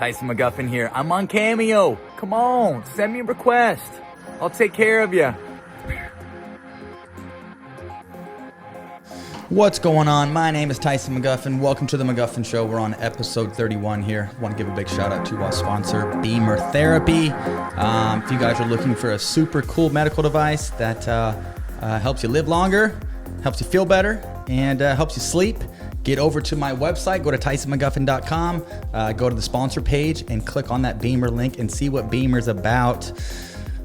Tyson McGuffin here. I'm on Cameo. Come on, send me a request. I'll take care of you. What's going on? My name is Tyson McGuffin. Welcome to the McGuffin Show. We're on episode 31 here. I want to give a big shout out to our sponsor, Beamer Therapy. If you guys are looking for a super cool medical device that helps you live longer, helps you feel better, and helps you sleep, get over to my website. Go to TysonMcGuffin.com. Go to the sponsor page and click on that Beamer link and see what Beamer's about.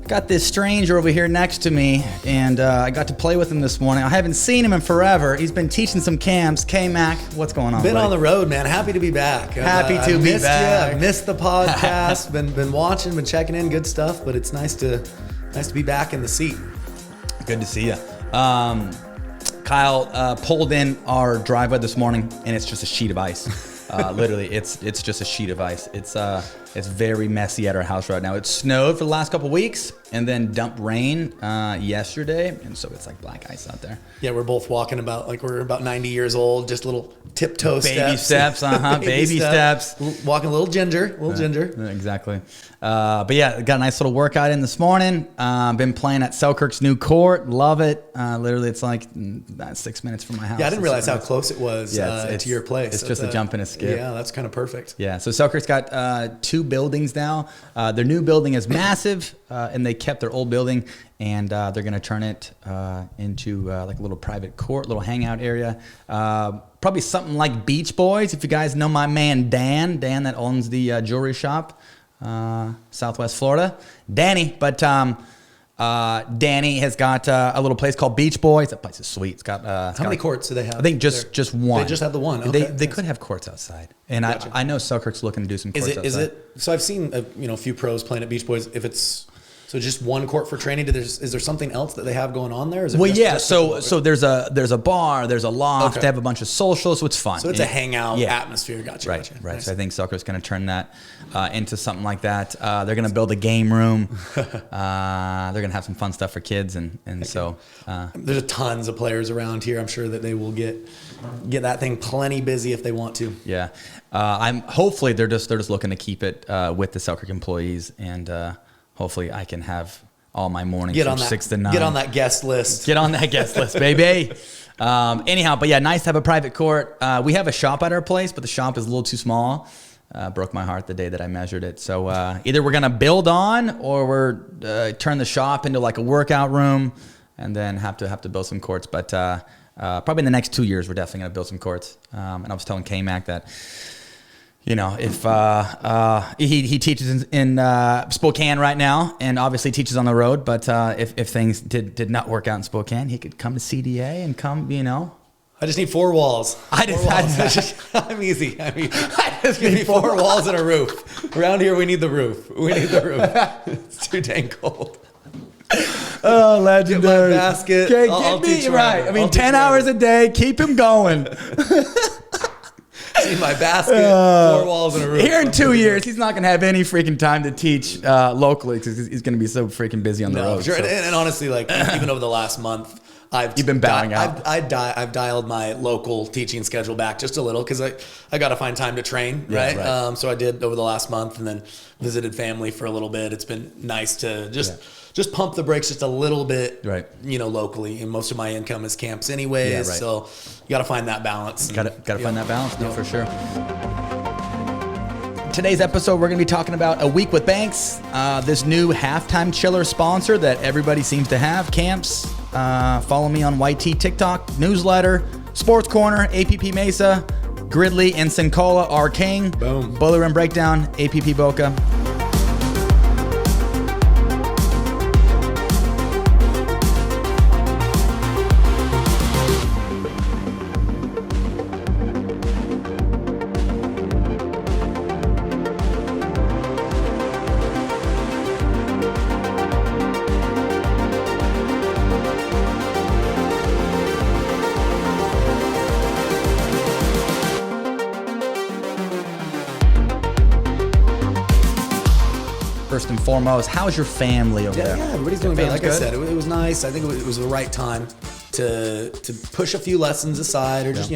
Got this stranger over here next to me, and I got to play with him this morning. I haven't seen him in forever. He's been teaching some camps. K-Mac, what's going on, Been buddy? on the road, man. Happy to be back. Happy to be back. I missed the podcast. been watching, been checking in. Good stuff. But it's nice to be back in the seat. Good to see you. Kyle pulled in our driveway this morning, and it's just a sheet of ice. Literally, it's just a sheet of ice. It's very messy at our house right now. It snowed for the last couple weeks, and then dumped rain yesterday, and so it's like black ice out there. Yeah, we're both walking about like we're about 90 years old, just little tiptoe steps. Baby steps, baby steps. Walking a little ginger, Exactly. But yeah, got a nice little workout in this morning. Been playing at Selkirk's new court. Love it. Literally, it's like about 6 minutes from my house. Yeah, I didn't realize how close it was to your place. It's just a jump and a skip. Yeah, that's kind of perfect. Yeah, so Selkirk's got two buildings now. Their new building is massive, and they kept their old building, and they're going to turn it into like a little private court, little hangout area. Probably something like Beach Boys, if you guys know my man Dan that owns the jewelry shop, Southwest Florida. Danny, but Danny has got a little place called Beach Boys. That place is sweet. It's got how many courts do they have? I think just one. They just have the one. Okay. They could have courts outside, and Gotcha. I know Selkirk's looking to do some courts outside. Is it? So I've seen a few pros playing at Beach Boys. If it's so just one court for training, is there something else that they have going on there? Is it so there's a bar, there's a loft, they have a bunch of socials, so it's fun. So it's a hangout atmosphere. Gotcha. Right. Nice. So I think Selkirk's going to turn that into something like that. They're going to build a game room. They're going to have some fun stuff for kids, and so there's tons of players around here. I'm sure that they will get that thing plenty busy if they want to. Yeah. I'm hopefully they're just looking to keep it with the Selkirk employees, and hopefully I can have all my mornings from 6 to 9. Get on that guest list. Get on that guest list, baby. Anyhow, but yeah, nice to have a private court. We have a shop at our place, but the shop is a little too small. Broke my heart the day that I measured it. So either we're going to build on, or we're turn the shop into like a workout room, and then have to build some courts. But probably in the next 2 years, we're definitely going to build some courts. And I was telling K-Mac that, if he teaches in Spokane right now, and obviously teaches on the road, but if things did not work out in Spokane, he could come to CDA and come, I just need 4 walls. I'm easy. I just need 4 walls and a roof. Around here, we need the roof. It's too dang cold. Oh, legendary. Get my basket. I'll teach you right. 10 hours a day, keep him going. See my basket, 4 walls and a roof. Here in 2 years, he's not going to have any freaking time to teach locally, because he's going to be so freaking busy on the road. Sure. So. And honestly, like even over the last month, You've been bowing out. I've dialed my local teaching schedule back just a little, because I got to find time to train, right? So I did over the last month, and then visited family for a little bit. It's been nice to just pump the brakes just a little bit, right? Locally, and most of my income is camps anyways. Yeah, right. So you got to find that balance. Got to find that balance, for sure. Today's episode, we're going to be talking about A Week with Banks, this new halftime chiller sponsor that everybody seems to have. Camps, follow me on YT TikTok, newsletter, Sports Corner, APP Mesa, Gridley and Cincola, our king. Boom. Boiler Room Breakdown, APP Boca. First and foremost, how's your family over there? Yeah, everybody's doing good. Like I said, it was nice. I think it was the right time to push a few lessons aside, or just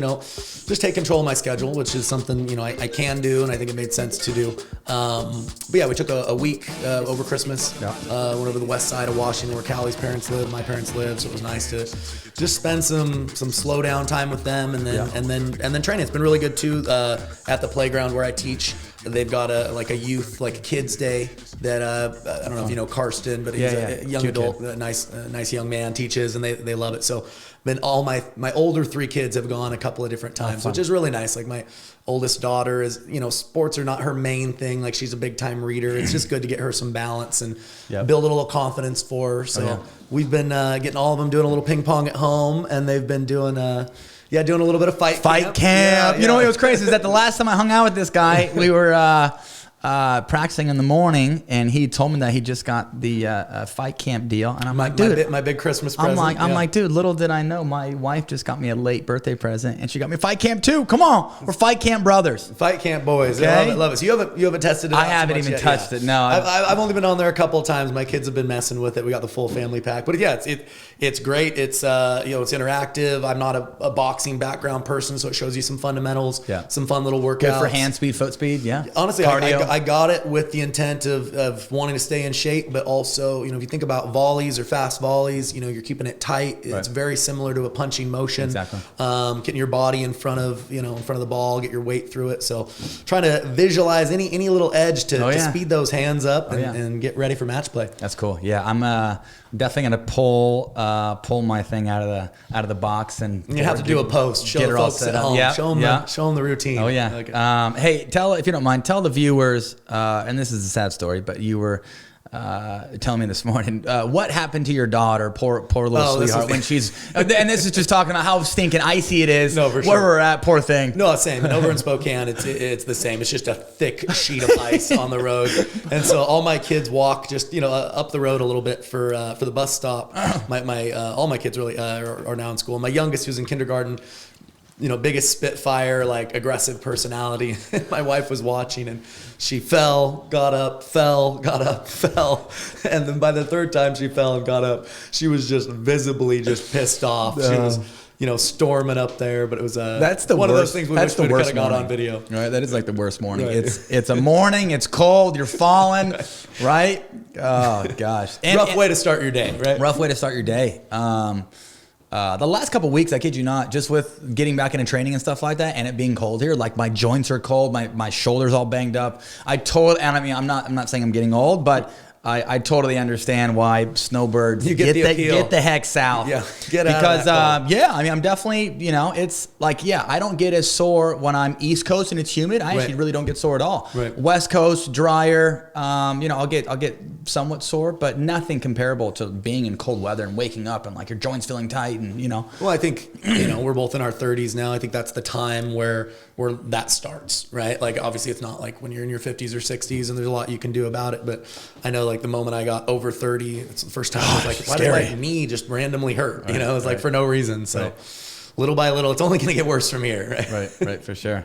just take control of my schedule, which is something I can do, and I think it made sense to do. But yeah, we took a week over Christmas. Went over the west side of Washington where Callie's parents live, my parents live, so it was nice to just spend some slow down time with them, and then training. It's been really good too. At the playground where I teach, they've got a youth, like a kids day that I don't know if you know Karsten, but he's a young adult, a nice young man, teaches, and they love it. So then all my older 3 kids have gone a couple of different times, which is really nice. Like my oldest daughter is, sports are not her main thing. Like she's a big time reader. It's just good to get her some balance and build a little confidence for her. So we've been getting all of them doing a little ping pong at home, and they've been doing doing a little bit of fight camp. Yeah. You know what was crazy is that the last time I hung out with this guy, we were practicing in the morning, and he told me that he just got the fight camp deal, and I'm like, dude, my big Christmas present. I'm like, dude, little did I know, my wife just got me a late birthday present, and she got me fight camp too. Come on, we're fight camp brothers, fight camp boys. Okay? Love it. So you haven't tested it? I haven't even touched it. No, I've only been on there a couple of times. My kids have been messing with it. We got the full family pack, but yeah, it's great. It's it's interactive. I'm not a boxing background person, so it shows you some fundamentals, some fun little workouts. Good for hand speed, foot speed. Yeah, honestly, I got it with the intent of wanting to stay in shape, but also, if you think about volleys or fast volleys, you're keeping it tight. It's very similar to a punching motion. Exactly. Getting your body in front of the ball, get your weight through it. So trying to visualize any little edge to speed those hands up and get ready for match play. That's cool. Yeah, I'm definitely gonna pull my thing out of the box, and you have to do a post. Show the folks at home. Show them the routine. Oh yeah. Okay. Hey, if you don't mind, tell the viewers. And this is a sad story, but you were telling me this morning what happened to your daughter, poor little sweetheart, when she's and this is just talking about how stinking icy it is. No, for sure. Where we're at, poor thing. No, same. And over in Spokane, it's the same. It's just a thick sheet of ice on the road, and so all my kids walk just up the road a little bit for the bus stop. All my kids really are now in school. My youngest, who's in kindergarten, biggest spitfire, like aggressive personality. My wife was watching, and she fell, got up, fell, got up, fell. And then by the 3rd time she fell and got up, she was just visibly just pissed off. She was, storming up there, but it was that's the one worst, of those things we wish we could have got on video. Right, that is like the worst morning. Right. It's a morning, it's cold, you're falling, right? Oh gosh. Rough way to start your day, right? Rough way to start your day. The last couple of weeks, I kid you not, just with getting back into training and stuff like that, and it being cold here, like my joints are cold, my shoulders all banged up. I'm not saying I'm getting old, but I totally understand why snowbirds get the heck south. Yeah, get out because of that I'm definitely it's like I don't get as sore when I'm East Coast and it's humid. I actually really don't get sore at all. Right. West Coast drier, I'll get somewhat sore, but nothing comparable to being in cold weather and waking up and like your joints feeling tight and Well, I think we're both in our 30s now. I think that's the time where that starts, right? Like obviously it's not like when you're in your 50s or 60s and there's a lot you can do about it, but I know like the moment I got over 30, it's the first time I was like, why did my knee just randomly hurt? It was like for no reason. So little by little, it's only going to get worse from here, right? Right, for sure.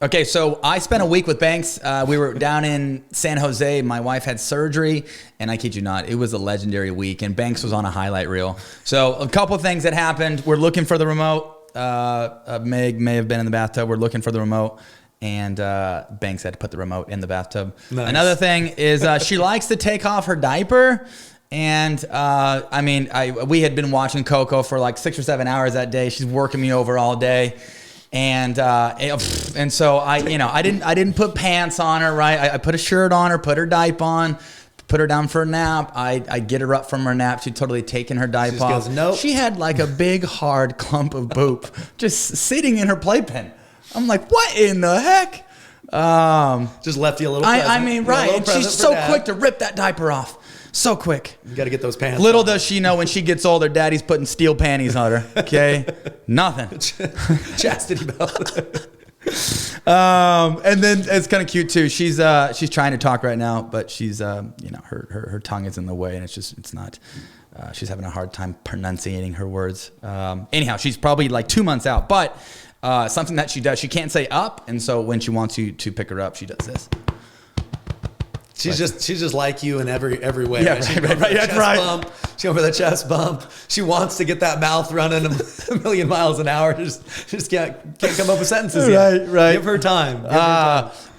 Okay, so I spent a week with Banks. We were down in San Jose. My wife had surgery, and I kid you not, it was a legendary week, and Banks was on a highlight reel. So a couple of things that happened. We're looking for the remote. Meg may have been in the bathtub. We're looking for the remote, and Banks had to put the remote in the bathtub. Nice. Another thing is she likes to take off her diaper. And we had been watching Coco for like 6 or 7 hours that day. She's working me over all day. And so I didn't put pants on her, right? I put a shirt on her, put her diaper on, put her down for a nap. I get her up from her nap. She'd totally taken her diaper off. Goes, nope. She had like a big hard clump of boop just sitting in her playpen. I'm like, what in the heck? Just left you a little present. Right. And she's so quick to rip that diaper off. So quick. You got to get those pants. Little on. Does she know when she gets older, daddy's putting steel panties on her. Okay? Nothing. Chastity belt. And then it's kind of cute too. She's trying to talk right now, but she's her tongue is in the way, and it's not. She's having a hard time pronunciating her words. Anyhow, she's probably like 2 months out, but something that she does, she can't say up, and so when she wants you to pick her up, she does this. She's just like you in every way. Yeah, right? She right. That's right. Bump. She over the chest bump. She wants to get that mouth running a million miles an hour. Just can't come up with sentences yet. Right. Give her time.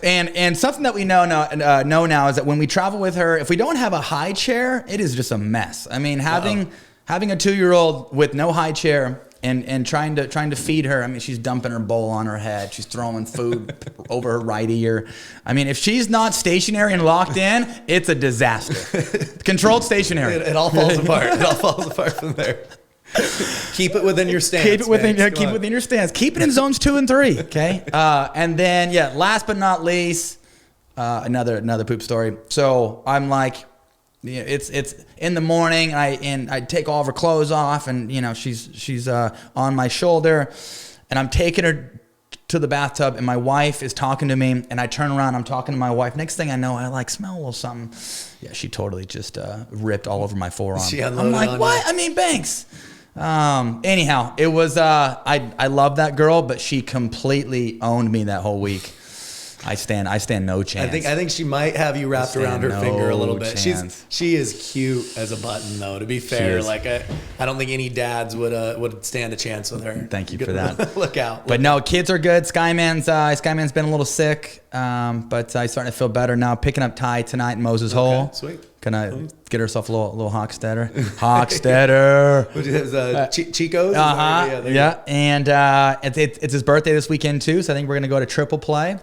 And something that we know now is that when we travel with her, if we don't have a high chair, it is just a mess. I mean, having a 2-year-old with no high chair and trying to feed her. I mean, she's dumping her bowl on her head. She's throwing food over her right ear. I mean, if she's not stationary and locked in, it's a disaster. Controlled stationary. It all falls apart. It all falls apart from there. Keep it within your stance. Keep it within your stance. Keep it in zones 2 and 3. Okay. And then last but not least, another poop story. So I'm like, it's in the morning, and I take all of her clothes off, and she's on my shoulder, and I'm taking her to the bathtub, and my wife is talking to me, and I turn around, I'm talking to my wife. Next thing I know, I smell a little something. Yeah, she totally just ripped all over my forearm. I'm like, what? I mean, Banks. Anyhow, it was I love that girl, but she completely owned me that whole week. I stand no chance. I think she might have you wrapped around her finger a little bit. Chance. She is cute as a button, though. To be fair, like I don't think any dads would stand a chance with her. Thank you for that. Look out. But no, kids are good. Skyman's been a little sick, but I'm starting to feel better now. Picking up Ty tonight in Moses Hole. Sweet. Gonna get herself a little Hochstetter. Hochstetter. Chico's? Yeah. And it's his birthday this weekend too, so I think we're gonna go to Triple Play.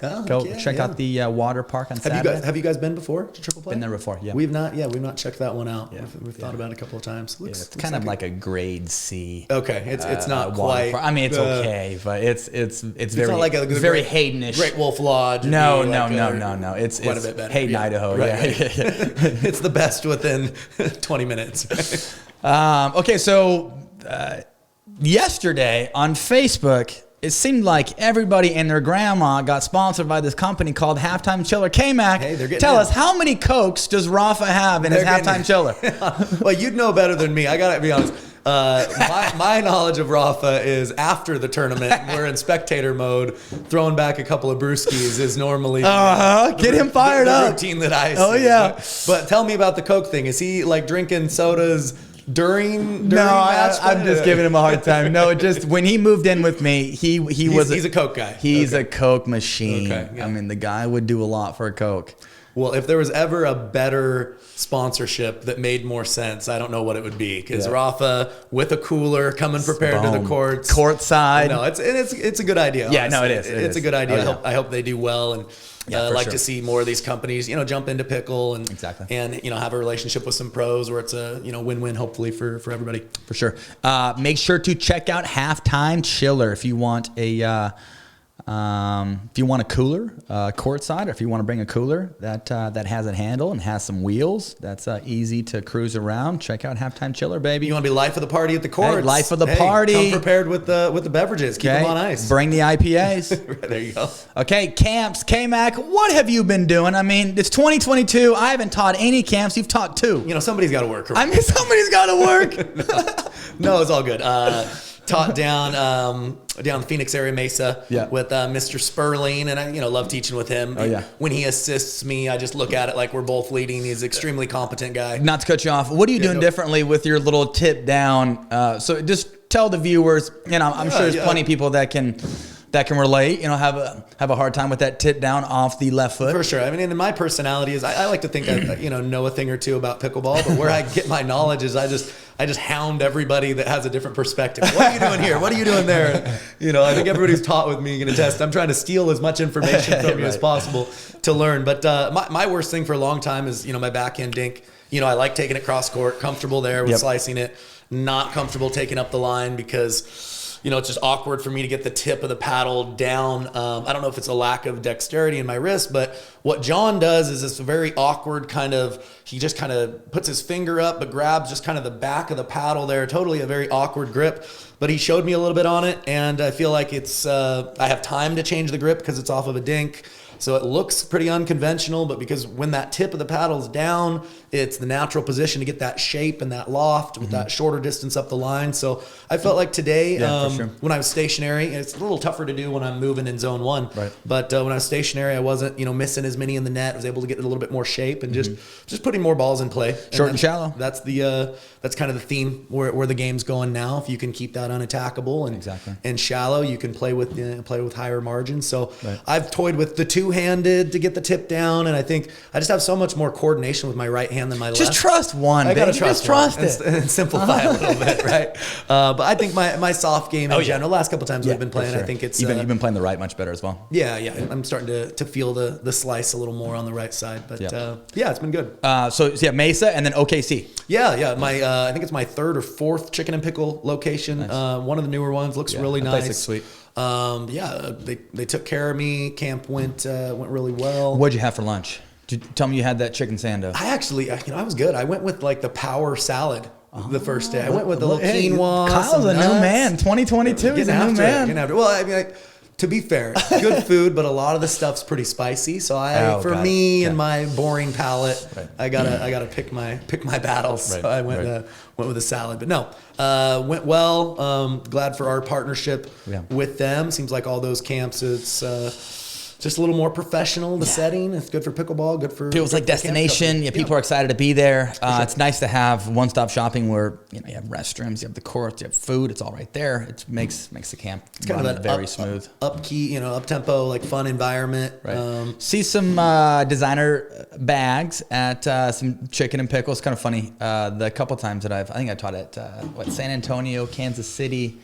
Check out the water park on Saturday. Have you guys been before to Triple Play? Been there before, yeah. We've not checked that one out. Yeah, we've thought about it a couple of times. It's kind of like a grade C. Okay, it's not quite. I mean, it's okay, but it's very not like it's very Haydenish. Great Wolf Lodge. No. It's quite a bit better. Hayden, Idaho. Right. Yeah. It's the best within 20 minutes. Okay, so yesterday on Facebook, it seemed like everybody and their grandma got sponsored by this company called Halftime Chiller. K-Mac, tell us, how many Cokes does Rafa have in his Halftime Chiller? Well, you'd know better than me. I got to be honest. My knowledge of Rafa is after the tournament. We're in spectator mode. Throwing back a couple of brewskis is normally get him fired the up. routine that I see. Oh yeah. But tell me about the Coke thing. Is he like drinking sodas during no, match? I'm just giving him a hard time. No, just when he moved in with me, he's a Coke guy. He's a Coke machine. Okay, yeah. I mean, the guy would do a lot for a Coke. Well, if there was ever a better sponsorship that made more sense, I don't know what it would be. Because Rafa with a cooler coming prepared to the courts, courtside. No, it's a good idea. Yeah, honestly. no, it is. It's a good idea. Oh, yeah. I hope they do well, and like to see more of these companies, jump into pickle and have a relationship with some pros where it's a win-win hopefully for everybody. For sure. Make sure to check out Halftime Chiller if you want a cooler courtside, or if you want to bring a cooler that has a handle and has some wheels, that's easy to cruise around. Check out Halftime Chiller, baby. You want to be life of the party at the courts. Hey, life of the party. Come prepared with the beverages. Keep them on ice. Bring the IPAs. There you go. Okay, camps. K-Mac, what have you been doing? I mean, it's 2022. I haven't taught any camps. You've taught 2. Somebody's got to work. I mean, somebody's got to work. No, it's all good. Taught down the Phoenix area Mesa with Mr. Sperling, and I love teaching with him. Oh yeah. When he assists me, I just look at it like we're both leading. He's an extremely competent guy. Not to cut you off, what are you doing differently with your little tip down? So just tell the viewers. I'm sure there's plenty of people that can relate. Have a hard time with that tip down off the left foot. For sure. I mean, and my personality is I like to think I know a thing or two about pickleball, but where I get my knowledge is I just hound everybody that has a different perspective. What are you doing here? What are you doing there? And, I think everybody who's taught with me can attest. I'm trying to steal as much information from you as possible to learn. But my worst thing for a long time is my backhand dink. I like taking it cross court, comfortable there with slicing it. Not comfortable taking up the line because it's just awkward for me to get the tip of the paddle down. I don't know if it's a lack of dexterity in my wrist, but what John does is this very awkward he just kind of puts his finger up, but grabs just kind of the back of the paddle there. Totally a very awkward grip. but he showed me a little bit on it, and I feel like it's I have time to change the grip because it's off of a dink. So it looks pretty unconventional, but because when that tip of the paddle's down, it's the natural position to get that shape and that loft with that shorter distance up the line. So I felt like today, when I was stationary, and it's a little tougher to do when I'm moving in zone one, but when I was stationary, I wasn't, missing as many in the net. I was able to get a little bit more shape and just putting more balls in play. Short and shallow. That's that's kind of the theme where the game's going now. If you can keep that unattackable and shallow, you can play with higher margins. So I've toyed with the two-handed to get the tip down, and I think I just have so much more coordination with my right hand than my left. Just trust one. I gotta trust it and simplify a little bit, right? But I think my soft game in general, last couple times we've been playing, I think it's you've been playing the right much better as well. Yeah. I'm starting to feel the slice a little more on the right side, but it's been good. So yeah, Mesa and then OKC. Yeah. I think it's my third or fourth chicken and pickle location. Nice. One of the newer ones looks really nice. Place looks sweet. They took care of me. Camp went really well. What'd you have for lunch? Tell me you had that chicken sando. I actually, I was good. I went with like the power salad the first day. I went with the little quinoa. Kyle's a new man. 2022. He's a new man. Well, I mean, to be fair, good food, but a lot of the stuff's pretty spicy. So for me and my boring palate, I gotta pick my battles. So I went with a salad, but no, went well. Glad for our partnership with them. Seems like all those camps, it's just a little more professional. The setting, it's good for pickleball. Good for feels like destination. People are excited to be there. It's nice to have one-stop shopping where you have restrooms, you have the courts, you have food. It's all right there. It makes the camp kind of very smooth, up tempo, like fun environment. Right. See some designer bags at some chicken and pickles. Kind of funny. The couple times that I think I taught at San Antonio, Kansas City.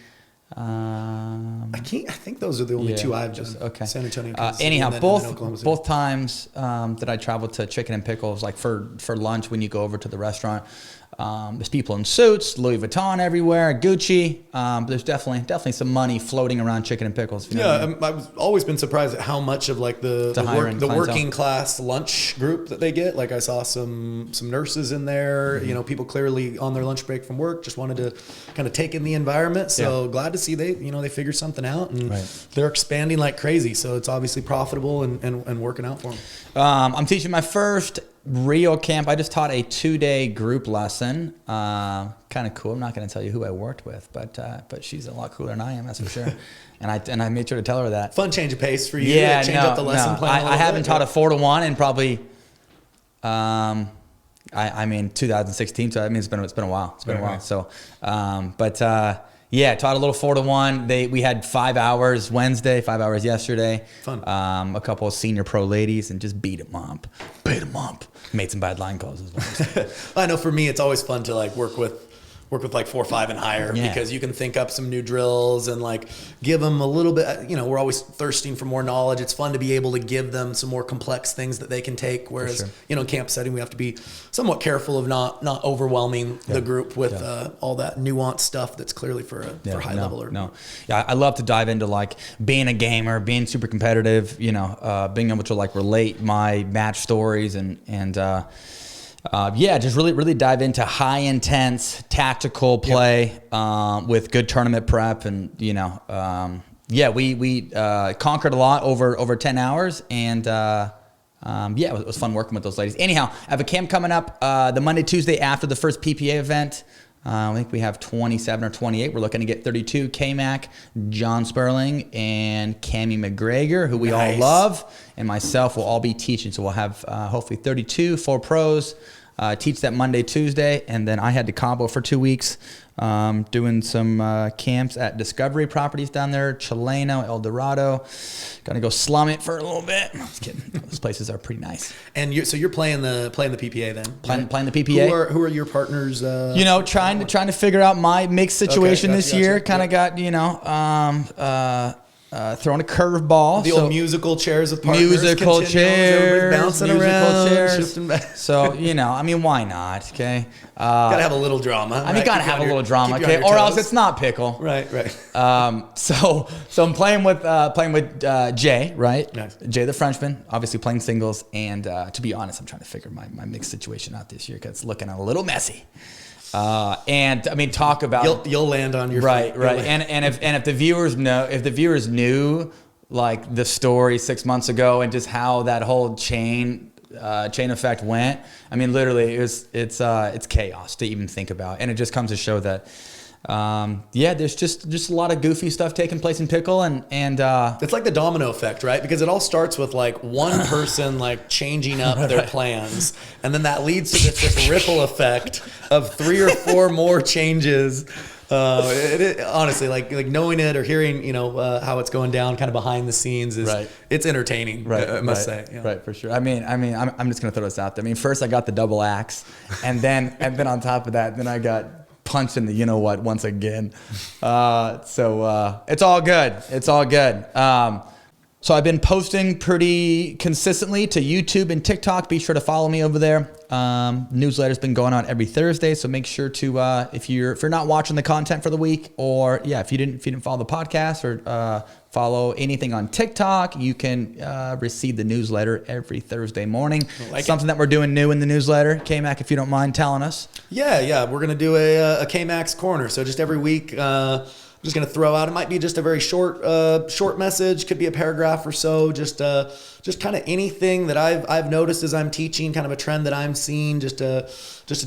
I think those are the only two I've done. Okay. San Antonio. Anyhow, both times that I traveled to Chicken and Pickles, like for lunch when you go over to the restaurant, there's people in suits, Louis Vuitton everywhere, Gucci. There's definitely some money floating around Chicken and Pickles. You know what I mean? I've always been surprised at how much of like the working class lunch group that they get. Like I saw some nurses in there. Mm-hmm. People clearly on their lunch break from work just wanted to kind of take in the environment. So glad to see they figured something out and they're expanding like crazy. So it's obviously profitable and working out for them. I'm teaching my first real camp. I just taught a 2-day group lesson. Kind of cool. I'm not going to tell you who I worked with, but she's a lot cooler than I am, that's for sure. And I made sure to tell her that. Fun change of pace for you. Yeah, change up the lesson plan. I haven't taught a 4-to-1 in probably 2016. So I mean it's been a while. It's been a while. Right. So taught a little 4-to-1. We had 5 hours Wednesday, 5 hours yesterday. Fun. A couple of senior pro ladies and just beat them up. Made some bad line calls as well. I know for me, it's always fun to like work with like 4-5 and higher because you can think up some new drills and like give them a little bit, we're always thirsting for more knowledge. It's fun to be able to give them some more complex things that they can take. Whereas, in camp setting, we have to be somewhat careful of not overwhelming the group with all that nuanced stuff that's clearly for high level. Yeah, I love to dive into like being a gamer, being super competitive, being able to like relate my match stories and just really dive into high intense tactical play with good tournament prep and we conquered a lot over 10 hours and it was fun working with those ladies. Anyhow, I have a camp coming up the Monday, Tuesday after the first PPA event. I think we have 27 or 28. We're looking to get 32. K-Mac, John Sperling, and Cammie McGregor, who we all love, and myself will all be teaching. So we'll have hopefully 32 full pros. Teach that Monday, Tuesday, and then I had to combo for 2 weeks doing some camps at Discovery properties down there, Chileno, El Dorado. Gonna go slum it for a little bit. I'm just kidding. Those places are pretty nice. And you're playing the PPA then? Playing the PPA. Who are your partners? Trying to figure out my mixed situation this year. Kind of got throwing a curveball. The old musical chairs with partners. Musical chairs. Bouncing around. So, why not? Okay. Gotta have a little drama. Gotta have a little drama. Okay. Or else it's not pickle. Right. So I'm playing with Jay, right? Nice. Jay the Frenchman, obviously playing singles. And to be honest, I'm trying to figure my mixed situation out this year because it's looking a little messy. And I mean, talk about you'll land on your right, feet. right. And if the viewers knew like the story 6 months ago and just how that whole chain effect went, I mean, literally, it's chaos to even think about, and it just comes to show that. There's just a lot of goofy stuff taking place in pickle, and it's like the domino effect, right? Because it all starts with like one person like changing up their plans, and then that leads to this ripple effect of 3 or 4 more changes. Honestly, like knowing it or hearing, how it's going down kind of behind the scenes is it's entertaining. Right, I must say. Yeah. Right, for sure. I mean, I'm just gonna throw this out there. I mean, first I got the double axe, and then on top of that, then I got punched in the once again. So it's all good. It's all good. So I've been posting pretty consistently to YouTube and TikTok. Be sure to follow me over there. Newsletter's been going on every Thursday, so make sure to if you're not watching the content for the week, or if you didn't follow the podcast or follow anything on TikTok, you can receive the newsletter every Thursday morning. Something that we're doing new in the newsletter. K-Mac, if you don't mind telling us. Yeah, we're gonna do a K-Max corner. So just every week. I'm just going to throw out, it might be just a very short message, could be a paragraph or so, just kind of anything that I've noticed as I'm teaching, kind of a trend that I'm seeing, just a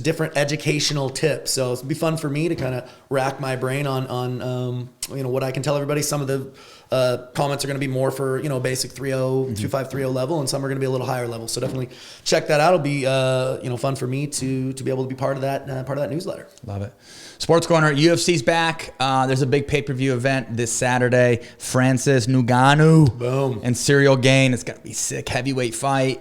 different educational tip. So it'll be fun for me to kind of rack my brain on what I can tell everybody. Some of the comments are going to be more for, basic 3.0, 2.5, level, and some are going to be a little higher level. So definitely check that out. It'll be, fun for me to be able to be part of that newsletter. Love it. Sports Corner, UFC's back. There's a big pay-per-view event this Saturday. Francis Ngannou. Boom. And Cyril Gane. It's going to be sick heavyweight fight.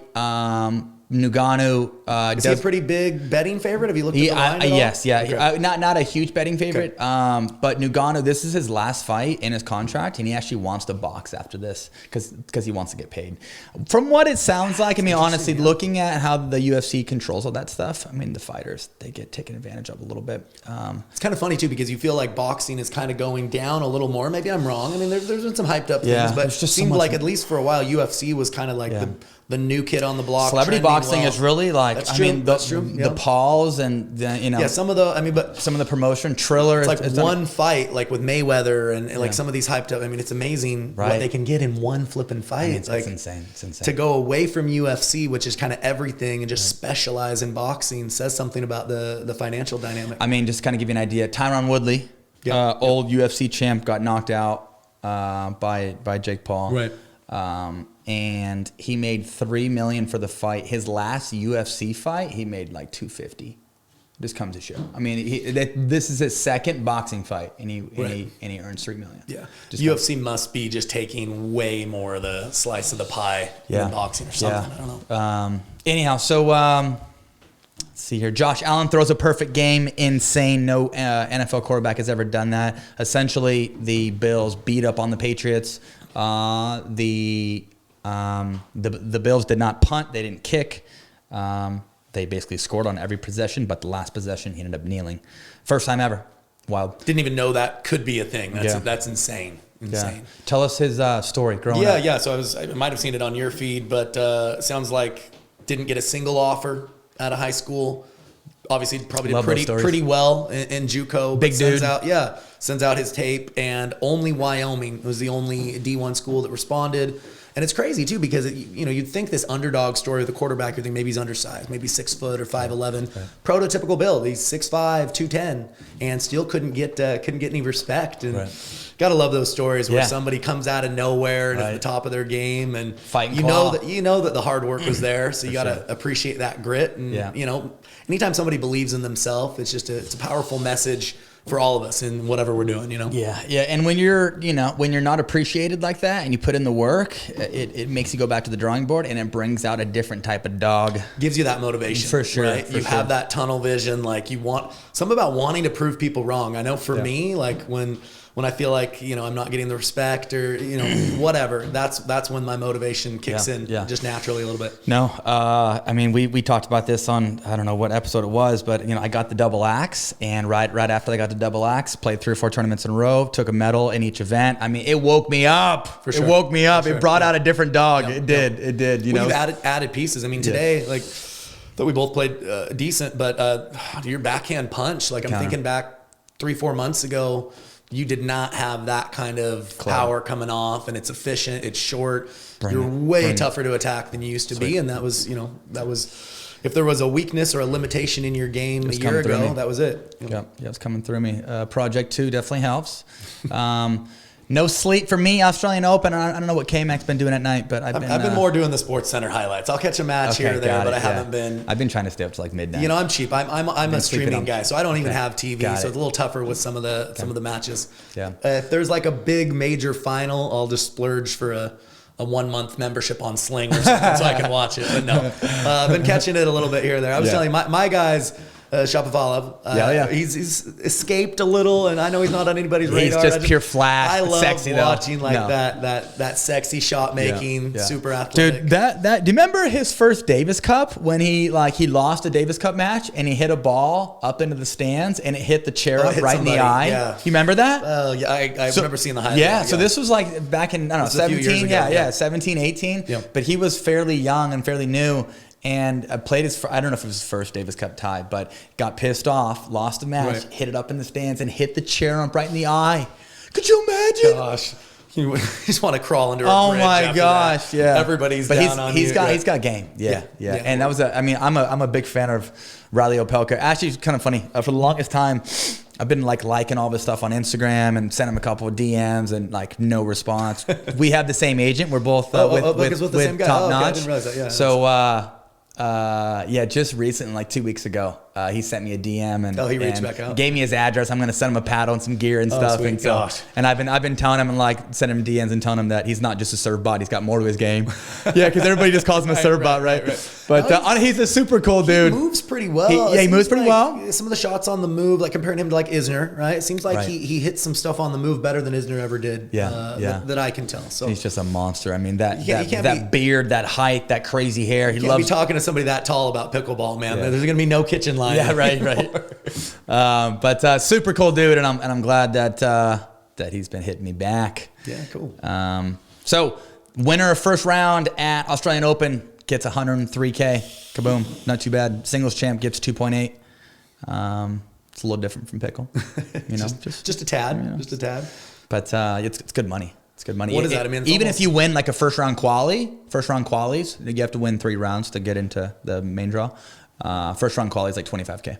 Ngannou is he a pretty big betting favorite? Have you looked at the line at all? Yes, yeah. Okay. Not a huge betting favorite, but Ngannou, this is his last fight in his contract, and he actually wants to box after this because he wants to get paid. From what it sounds like, I mean, honestly, looking at how the UFC controls all that stuff, I mean, the fighters, they get taken advantage of a little bit. It's kind of funny, too, because you feel like boxing is kind of going down a little more. Maybe I'm wrong. I mean, there's been some hyped up things, but it just seemed like at least for a while, UFC was kind of like the new kid on the block. Celebrity boxing is really like, that's true. The Pauls and some of the promotion, Triller. It's like one fight, like with Mayweather and like some of these hyped up. I mean, it's amazing what they can get in one flipping fight. I mean, it's insane. It's insane. To go away from UFC, which is kind of everything, and just specialize in boxing says something about the financial dynamic. I mean, just kind of give you an idea. Tyron Woodley, old UFC champ, got knocked out by Jake Paul. Right. And he made $3 million for the fight. His last UFC fight, he made like $250. Just comes to show. I mean, this is his second boxing fight, and he earns $3 million. Yeah, UFC must be just taking way more of the slice of the pie than boxing or something. I don't know. Anyhow, so let's see here. Josh Allen throws a perfect game. Insane. No NFL quarterback has ever done that. Essentially, the Bills beat up on the Patriots. The Bills did not punt. They didn't kick. They basically scored on every possession, but the last possession he ended up kneeling. First time ever. Wild. Didn't even know that could be a thing. That's insane. Yeah. Tell us his story growing up. Yeah. So I might have seen it on your feed, but sounds like didn't get a single offer out of high school. Obviously, probably did pretty well in JUCO. Big dude. Sends out his tape, and only Wyoming was the only D1 school that responded. And it's crazy too, because you'd think this underdog story of the quarterback, you think maybe he's undersized, maybe 6 foot or 5'11", prototypical build. He's 6'5", 210, and still couldn't get any respect. And gotta love those stories where somebody comes out of nowhere and at the top of their game, and fighting you know that the hard work was there. So you gotta appreciate that grit. And anytime somebody believes in themselves, it's a powerful message for all of us in whatever we're doing, Yeah. And when you're not appreciated like that and you put in the work, it makes you go back to the drawing board, and it brings out a different type of dog. Gives you that motivation. For sure. Right? You have that tunnel vision, like you want something about wanting to prove people wrong. I know for me, like when I feel like, I'm not getting the respect or, whatever, that's when my motivation kicks in just naturally a little bit. No, I mean, we talked about this on, I don't know what episode it was, but, I got the double axe, and right after I got the double axe, played 3 or 4 tournaments in a row, took a medal in each event. I mean, it woke me up. For sure. It woke me up. It brought out a different dog. It did. You've added pieces. I mean, today, like, that we both played decent, but your backhand punch, like I'm thinking back 3-4 months ago, you did not have that kind of power coming off, and it's efficient, it's short. You're way tougher to attack than you used to be, and that was if there was a weakness or a limitation in your game a year ago, that was it. Yeah, it's coming through me. Project 2 definitely helps. No sleep for me, Australian Open. I don't know what K-Mac's been doing at night, but I've been more doing the Sports Center highlights. I'll catch a match here or there, but I haven't been. I've been trying to stay up to like midnight. You know, I'm cheap. I'm a streaming guy, so I don't even have TV, so it's a little tougher with some of the matches. Yeah. If there's like a big major final, I'll just splurge for a 1-month membership on Sling or something so I can watch it. But no, I've been catching it a little bit here or there. I was telling you, my guys. Shapovalov. He's escaped a little, and I know he's not on anybody's radar. He's just pure flash. I love sexy watching that sexy shot making, super athletic. Dude, that do you remember his first Davis Cup when he lost a Davis Cup match and he hit a ball up into the stands and it hit the chair up right in the eye? Yeah. You remember that? I remember seeing the highlight. Yeah, so this was like back in 17, 17, 18. Yeah. But he was fairly young and fairly new. And I played I don't know if it was his first Davis Cup tie, but got pissed off, lost a match, hit it up in the stands, and hit the chair ump right in the eye. Could you imagine? Gosh. You just want to crawl under a bridge. Oh my gosh, yeah. Everybody's down on you. He's got game. Yeah. And that was I'm a big fan of Riley Opelka. Actually, it's kind of funny. For the longest time, I've been liking all this stuff on Instagram and sent him a couple of DMs and no response. We have the same agent. We're both with the same guy. Top Notch. I didn't realize that. Yeah. So just recently, 2 weeks ago, he sent me a DM and he reached back out. Gave me his address. I'm going to send him a paddle and some gear and stuff. Sweet. And I've been telling him and sending him DMs and telling him that he's not just a serve bot. He's got more to his game. Yeah, because everybody just calls him a serve bot, right? But he's a super cool dude. He moves pretty well. He moves pretty well. Some of the shots on the move, comparing him to Isner, right? It seems like he hits some stuff on the move better than Isner ever did. That I can tell. So he's just a monster. I mean that beard, that height, that crazy hair. He loves be talking to somebody that tall about pickleball, man. Yeah. There's gonna be no kitchen line. Yeah, right. But super cool dude, and I'm glad that he's been hitting me back. Yeah, cool. So winner of first round at Australian Open gets 103K. Kaboom. Not too bad. Singles champ gets 2.8. It's a little different from pickle. Just a tad. Just a tad. But it's good money. It's good money. What does that mean? Even if you win a first round qualies, you have to win 3 rounds to get into the main draw. First round qualies like 25K.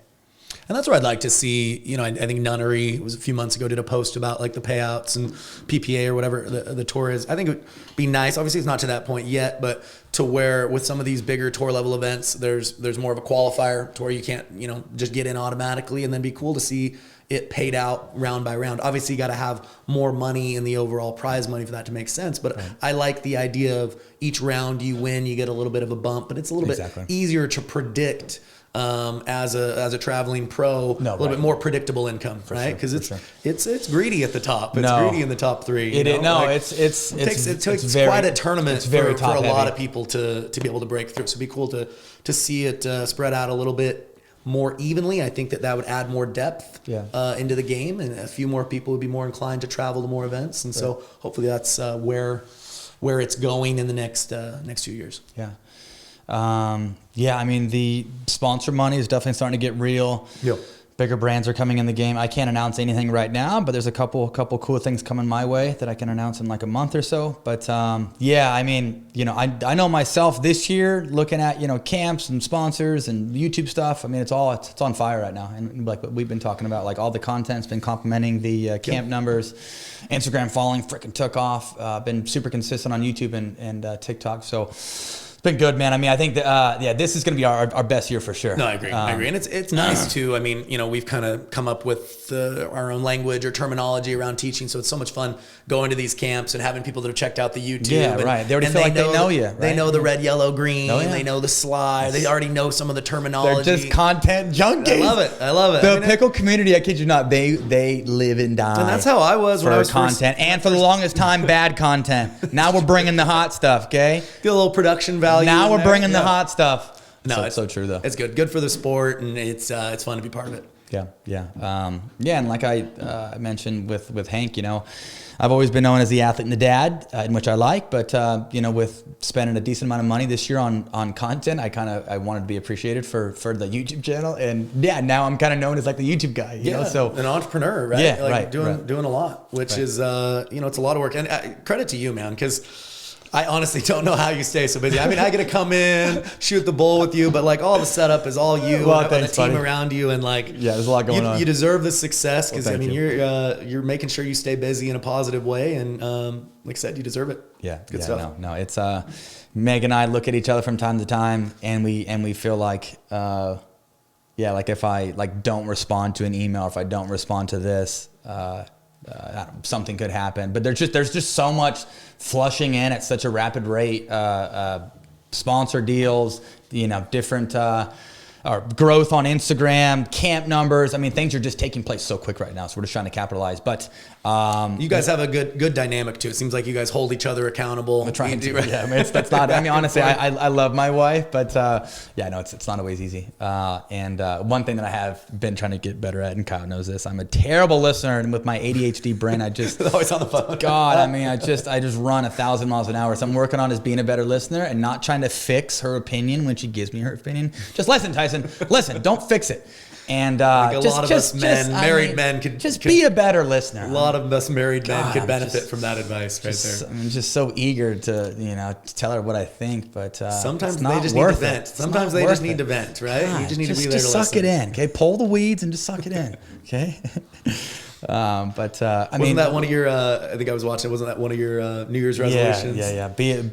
And that's where I'd like to see, I think Nunnery, it was a few months ago, did a post about the payouts and PPA or whatever the tour is. I think it would be nice. Obviously, it's not to that point yet, but to where with some of these bigger tour level events, there's more of a qualifier to where you can't, just get in automatically, and then be cool to see it paid out round by round. Obviously, you got to have more money in the overall prize money for that to make sense. But I like the idea of each round you win, you get a little bit of a bump, but it's a little bit easier to predict as a traveling pro, a little bit more predictable income, right? Because it's greedy at the top. It's greedy in the top 3. It takes quite a tournament for a lot of people to be able to break through. So it'd be cool to see it spread out a little bit more evenly. I think that would add more depth into the game, and a few more people would be more inclined to travel to more events. And so hopefully that's where it's going in the next few years. Yeah. I mean, the sponsor money is definitely starting to get real. Yep. Bigger brands are coming in the game. I can't announce anything right now, but there's a couple cool things coming my way that I can announce in a month or so. But I mean, I know myself this year looking at camps and sponsors and YouTube stuff. I mean, it's on fire right now, and what we've been talking about, all the content's been complementing the camp numbers. Instagram following freaking took off. Been super consistent on YouTube and TikTok. So. It's been good, man. I mean, I think that, this is going to be our best year for sure. No, I agree. And it's nice too. I mean, we've kind of come up with our own language or terminology around teaching. So it's so much fun going to these camps and having people that have checked out the YouTube. Yeah, right. They already feel like they know you. Right? They know the red, yellow, green. They know the slide. They already know some of the terminology. They're just content junkies. I love it. The pickle community, I kid you not, they live and die. And that's how I was when I was content. And for the longest time, bad content. Now we're bringing the hot stuff, okay? Get a little production value. Now we're bringing the hot stuff. No, it's so true though. It's good for the sport, and it's fun to be part of it. And like I mentioned with Hank, I've always been known as the athlete and the dad, in which I like, but with spending a decent amount of money this year on content, I wanted to be appreciated for the YouTube channel, and now I'm kind of known as like the YouTube guy, you know, so an entrepreneur, right? Yeah, like doing a lot, which is it's a lot of work, and credit to you, man, because I honestly don't know how you stay so busy. I mean, I get to come in, shoot the bull with you, but like all the setup is all you, and the team around you, and like there's a lot going on. You deserve the success because you're making sure you stay busy in a positive way, and like I said, you deserve it. Yeah, it's good stuff. No, it's Meg and I look at each other from time to time, and we feel like like if I don't respond to an email, or if I don't respond to this. Something could happen, but there's just so much flushing in at such a rapid rate. Sponsor deals, different or growth on Instagram, camp numbers. I mean, things are just taking place so quick right now. So we're just trying to capitalize. But you guys have a good dynamic too. It seems like you guys hold each other accountable. We're trying to. Yeah, I mean, that's not. I mean, honestly, I love my wife, but it's not always easy. And one thing that I have been trying to get better at, and Kyle knows this, I'm a terrible listener, and with my ADHD brain, I just always on the phone. God, I mean, I just run 1,000 miles an hour. So I'm working on is being a better listener and not trying to fix her opinion when she gives me her opinion. Just listen, Tyson. Listen, don't fix it. And a lot of us married men could be a better listener. A lot of us married men could benefit from that advice right there. I'm just so eager to tell her what I think, but sometimes they just need to vent. Sometimes they just need to vent, right? God, you just need to be there to suck listen. it in, okay? Pull the weeds and just suck it in, okay? I mean, wasn't that one of your? I think I was watching. Wasn't that one of your New Year's resolutions? Yeah.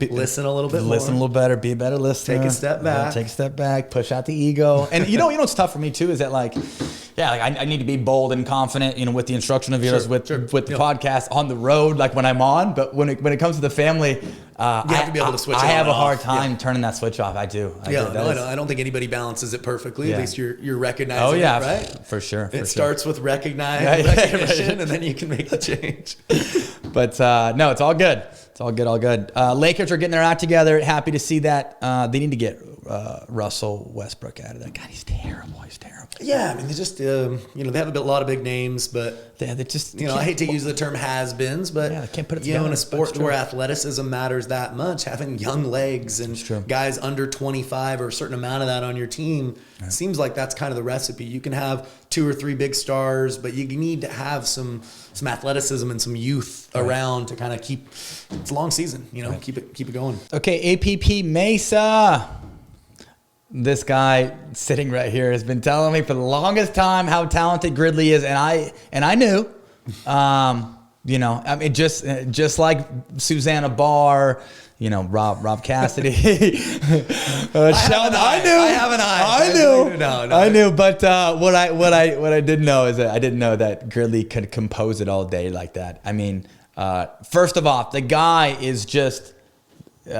Listen a little bit more. Listen a little better. Be a better listener. Take a step back. Take a step back. Push out the ego. And you know what's tough for me too is that I need to be bold and confident. With the instructional videos, with the podcast on the road, like when I'm on. But when it comes to the family, you have to be able to switch. I have a hard time turning that switch off. I do. I don't think anybody balances it perfectly. At least you're recognizing. Oh yeah, it, right? For sure. It starts with recognition, and then you can make the change. But no, it's all good. It's all good. Lakers are getting their act together. Happy to see that. They need to get Russell Westbrook out of that. God, he's terrible. Yeah, I mean, they just, they have a lot of big names, but they just, I hate to use the term has-beens, but they can't put it together. In a sport where athleticism matters that much, having young legs and guys under 25 or a certain amount of that on your team, seems like that's kind of the recipe. You can have 2 or 3 big stars, but you need to have some athleticism and some youth around to kind of keep. It's a long season, keep it going. Okay, APP Mesa. This guy sitting right here has been telling me for the longest time how talented Gridley is, and I knew, I mean, just like Susanna Barr, Rob Cassidy, Sheldon. I have an eye. I knew. But what I didn't know is that I didn't know that Gridley could compose it all day like that. I mean, first of all, the guy is just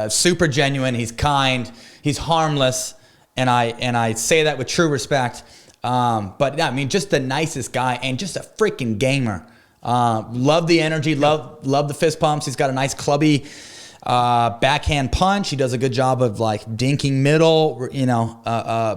super genuine. He's kind. He's harmless. And I say that with true respect. But yeah, I mean, just the nicest guy and just a freaking gamer. Love the energy, love the fist pumps. He's got a nice clubby backhand punch. He does a good job of dinking middle,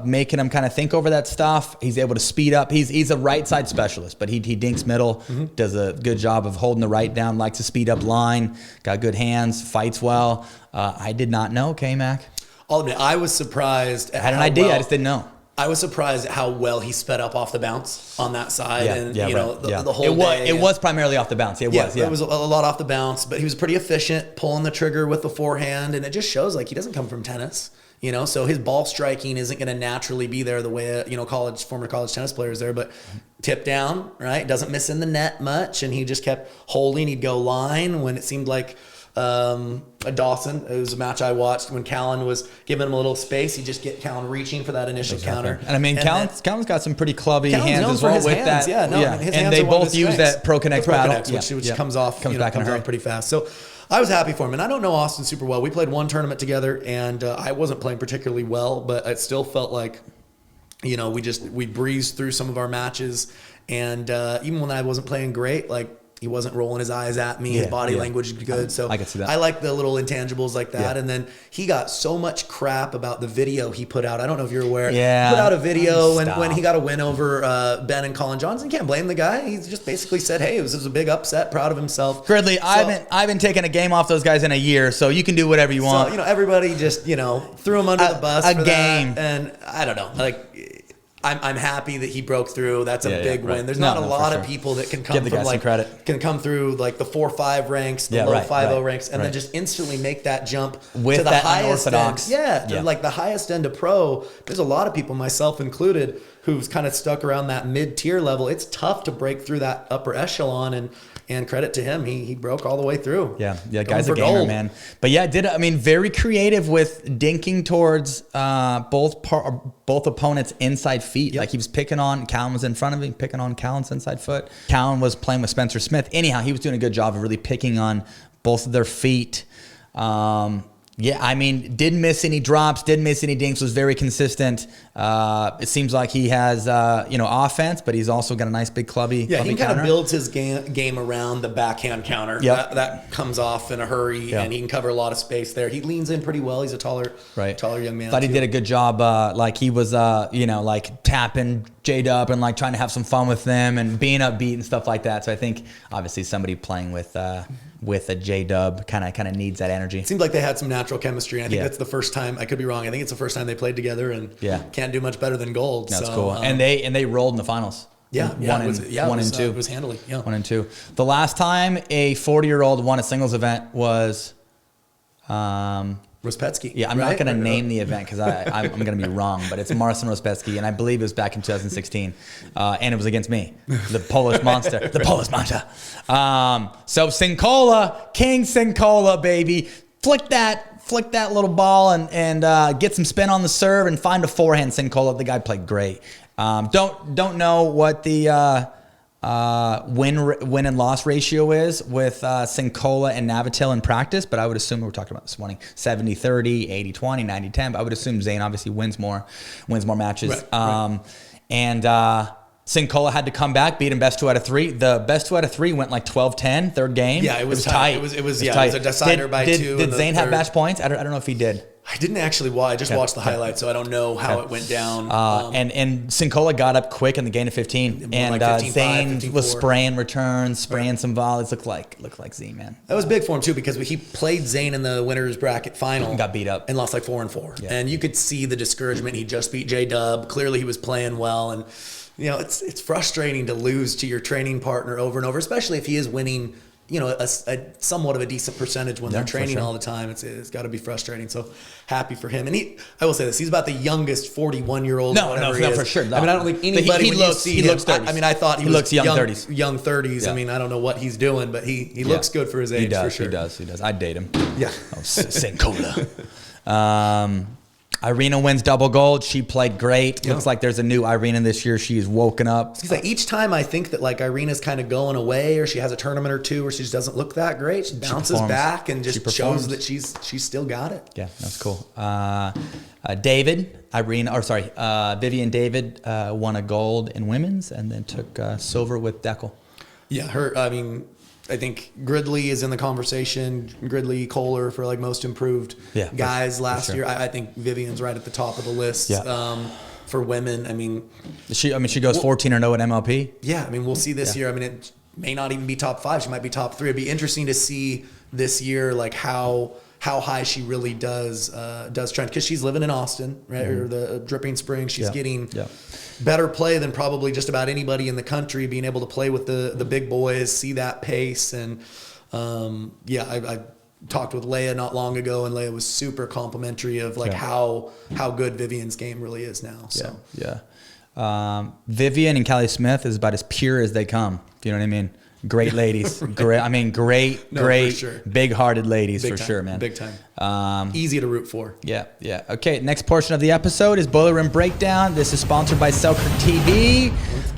making him kind of think over that stuff. He's able to speed up. He's a right side specialist, but he dinks middle, does a good job of holding the right down, likes to speed up line, got good hands, fights well. I did not know, K-Mac. I'll admit, I was surprised. I had an idea. I just didn't know. I was surprised at how well he sped up off the bounce on that side. The whole day. It was primarily off the bounce. It was a lot off the bounce, but he was pretty efficient, pulling the trigger with the forehand, and it just shows he doesn't come from tennis. So his ball striking isn't going to naturally be there the way former college tennis players there, but tip down, right? Doesn't miss in the net much, and he just kept holding. He'd go line when it seemed like a Dawson. It was a match I watched when Callan was giving him a little space. He'd just get Callan reaching for that initial counter. And I mean, Callan's got some pretty clubby hands as well with hands. that. His and hands they both use that Pro Connect paddle, which comes off back pretty fast. So I was happy for him, and I don't know Austin super well. We played one tournament together, and I wasn't playing particularly well, but it still felt like, we breezed through some of our matches, and even when I wasn't playing great, He wasn't rolling his eyes at me. His body language was good. So I can see that. I like the little intangibles like that. And then he got so much crap about the video he put out. I don't know if you're aware. Yeah. He put out a video when he got a win over Ben and Colin Johnson. Can't blame the guy. He just basically said, hey, this was a big upset, proud of himself. Gridley, I've been taking a game off those guys in a year, so you can do whatever you want. So, everybody just, threw him under the bus for game. that. And I don't know. Like, I'm happy that he broke through. That's a big win. There's not a lot of people that can come from can come through like the 4-5 ranks, the low 5-0 ranks, and then just instantly make that jump with to the that highest unorthodox. end. Like the highest end of pro. There's a lot of people, myself included, who's kind of stuck around that mid-tier level. It's tough to break through that upper echelon, and credit to him, he broke all the way through. Yeah, guy's a gamer, man. But yeah, very creative with dinking towards both opponents' inside feet. Like he was picking on, Callan was in front of him, picking on Callan's inside foot. Callan was playing with Spencer Smith. Anyhow, he was doing a good job of really picking on both of their feet. Didn't miss any drops, didn't miss any dinks, was very consistent. It seems like he has, offense, but he's also got a nice big clubby. Yeah, he kind counter. of builds his game around the backhand counter. Yep. That comes off in a hurry, and he can cover a lot of space there. He leans in pretty well. He's a taller young man. Thought he did a good job. He was, tapping J-Dub and like trying to have some fun with them and being upbeat and stuff like that. So I think obviously somebody playing with a J-Dub kind of needs that energy. It seemed like they had some natural chemistry. And I think that's the first time. I could be wrong. I think it's the first time they played together, and can't do much better than gold. That's cool. And they rolled in the finals. One and two. It was handily. Yeah. 1 and 2. The last time a 40-year-old won a singles event was Rospetsky. Yeah, I'm not going to name the event because I'm going to be wrong, but it's Marcin Rospetsky, and I believe it was back in 2016, and it was against me, the Polish monster, So Cincola, King Cincola, baby, flick that little ball and get some spin on the serve and find a forehand. Cincola, the guy played great. Don't know what the win and loss ratio is with Cincola and Navratil in practice, but I would assume, we were talking about this morning, 70-30, 80-20, 90-10, but I would assume Zane obviously wins more matches. Right. And Cincola had to come back, beat him best 2 out of 3. The best 2 out of 3 went like 12-10, third game. Yeah, it was tight. It was a decider by 2. Did Zane have match points? I don't know if he did. I didn't actually watch. I just watched the highlights, so I don't know how it went down. And Cincola got up quick in the gain of 15, and like Zane was spraying returns, spraying some volleys. Looked like Z, man. That was big for him too, because he played Zane in the winners bracket final, got beat up, and lost like 4-4. Yeah. And you could see the discouragement. He just beat J-Dub. Clearly, he was playing well, and it's frustrating to lose to your training partner over and over, especially if he is winning. A somewhat of a decent percentage when they're training all the time. It's got to be frustrating. So happy for him. And I will say this: he's about the youngest 41-year-old. No, for sure. No. I don't think anybody. He looks 30s. I thought he looks young 30s. Young 30s. Yeah. I don't know what he's doing, but he looks good for his age. He does. For sure. He does. I'd date him. Yeah. Cincola. Irina wins double gold. She played great. Looks like there's a new Irina this year. She's woken up. It's like each time I think that like Irina's kind of going away, or she has a tournament or two where she just doesn't look that great, she bounces back and just shows that she's still got it. Yeah, that's cool. Vivian David won a gold in women's and then took silver with Deckel. Yeah, I think Gridley is in the conversation. Gridley, Kohler for like most improved guys last year. I think Vivian's right at the top of the list. Yeah. For women, she goes 14-0 at MLP. Yeah, we'll see this year. It may not even be top 5. She might be top 3. It'd be interesting to see this year like how high she really does trend, because she's living in Austin, right? Or the Dripping Springs. She's getting better play than probably just about anybody in the country, being able to play with the big boys, see that pace. And I talked with Leia not long ago, and Leia was super complimentary of like how good Vivian's game really is now. So Vivian and Callie Smith is about as pure as they come, if you know what I mean. Great ladies. Right. Great, sure. Big-hearted ladies for sure, man. Big time. Easy to root for. Yeah. Okay, next portion of the episode is Boiler Room Breakdown. This is sponsored by Selkirk TV.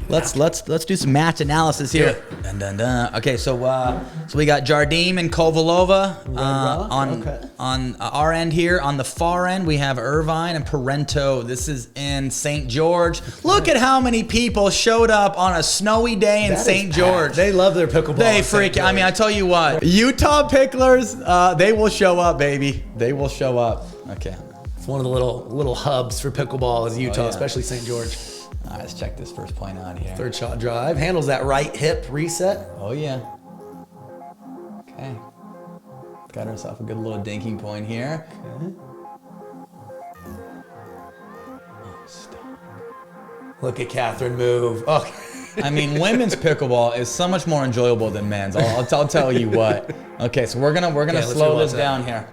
Let's do some match analysis here. Dun, dun, dun. Okay, so we got Jardim and Kovalova on our end here. On the far end, we have Irvine and Parento. This is in St. George. Look at how many people showed up on a snowy day in St. George. They love their pickleball. They freak. I mean, I tell you what, Utah picklers, they will show up, baby. They will show up. Okay. It's one of the little hubs for pickleball is Utah, especially St. George. All right, let's check this first point out here. Third shot drive. Handles that right hip reset. Oh, yeah. Okay. Got herself a good little dinking point here. Okay. Look at Catherine move. Oh. I mean, women's pickleball is so much more enjoyable than men's. I'll tell you what. Okay, so we're gonna slow this down here.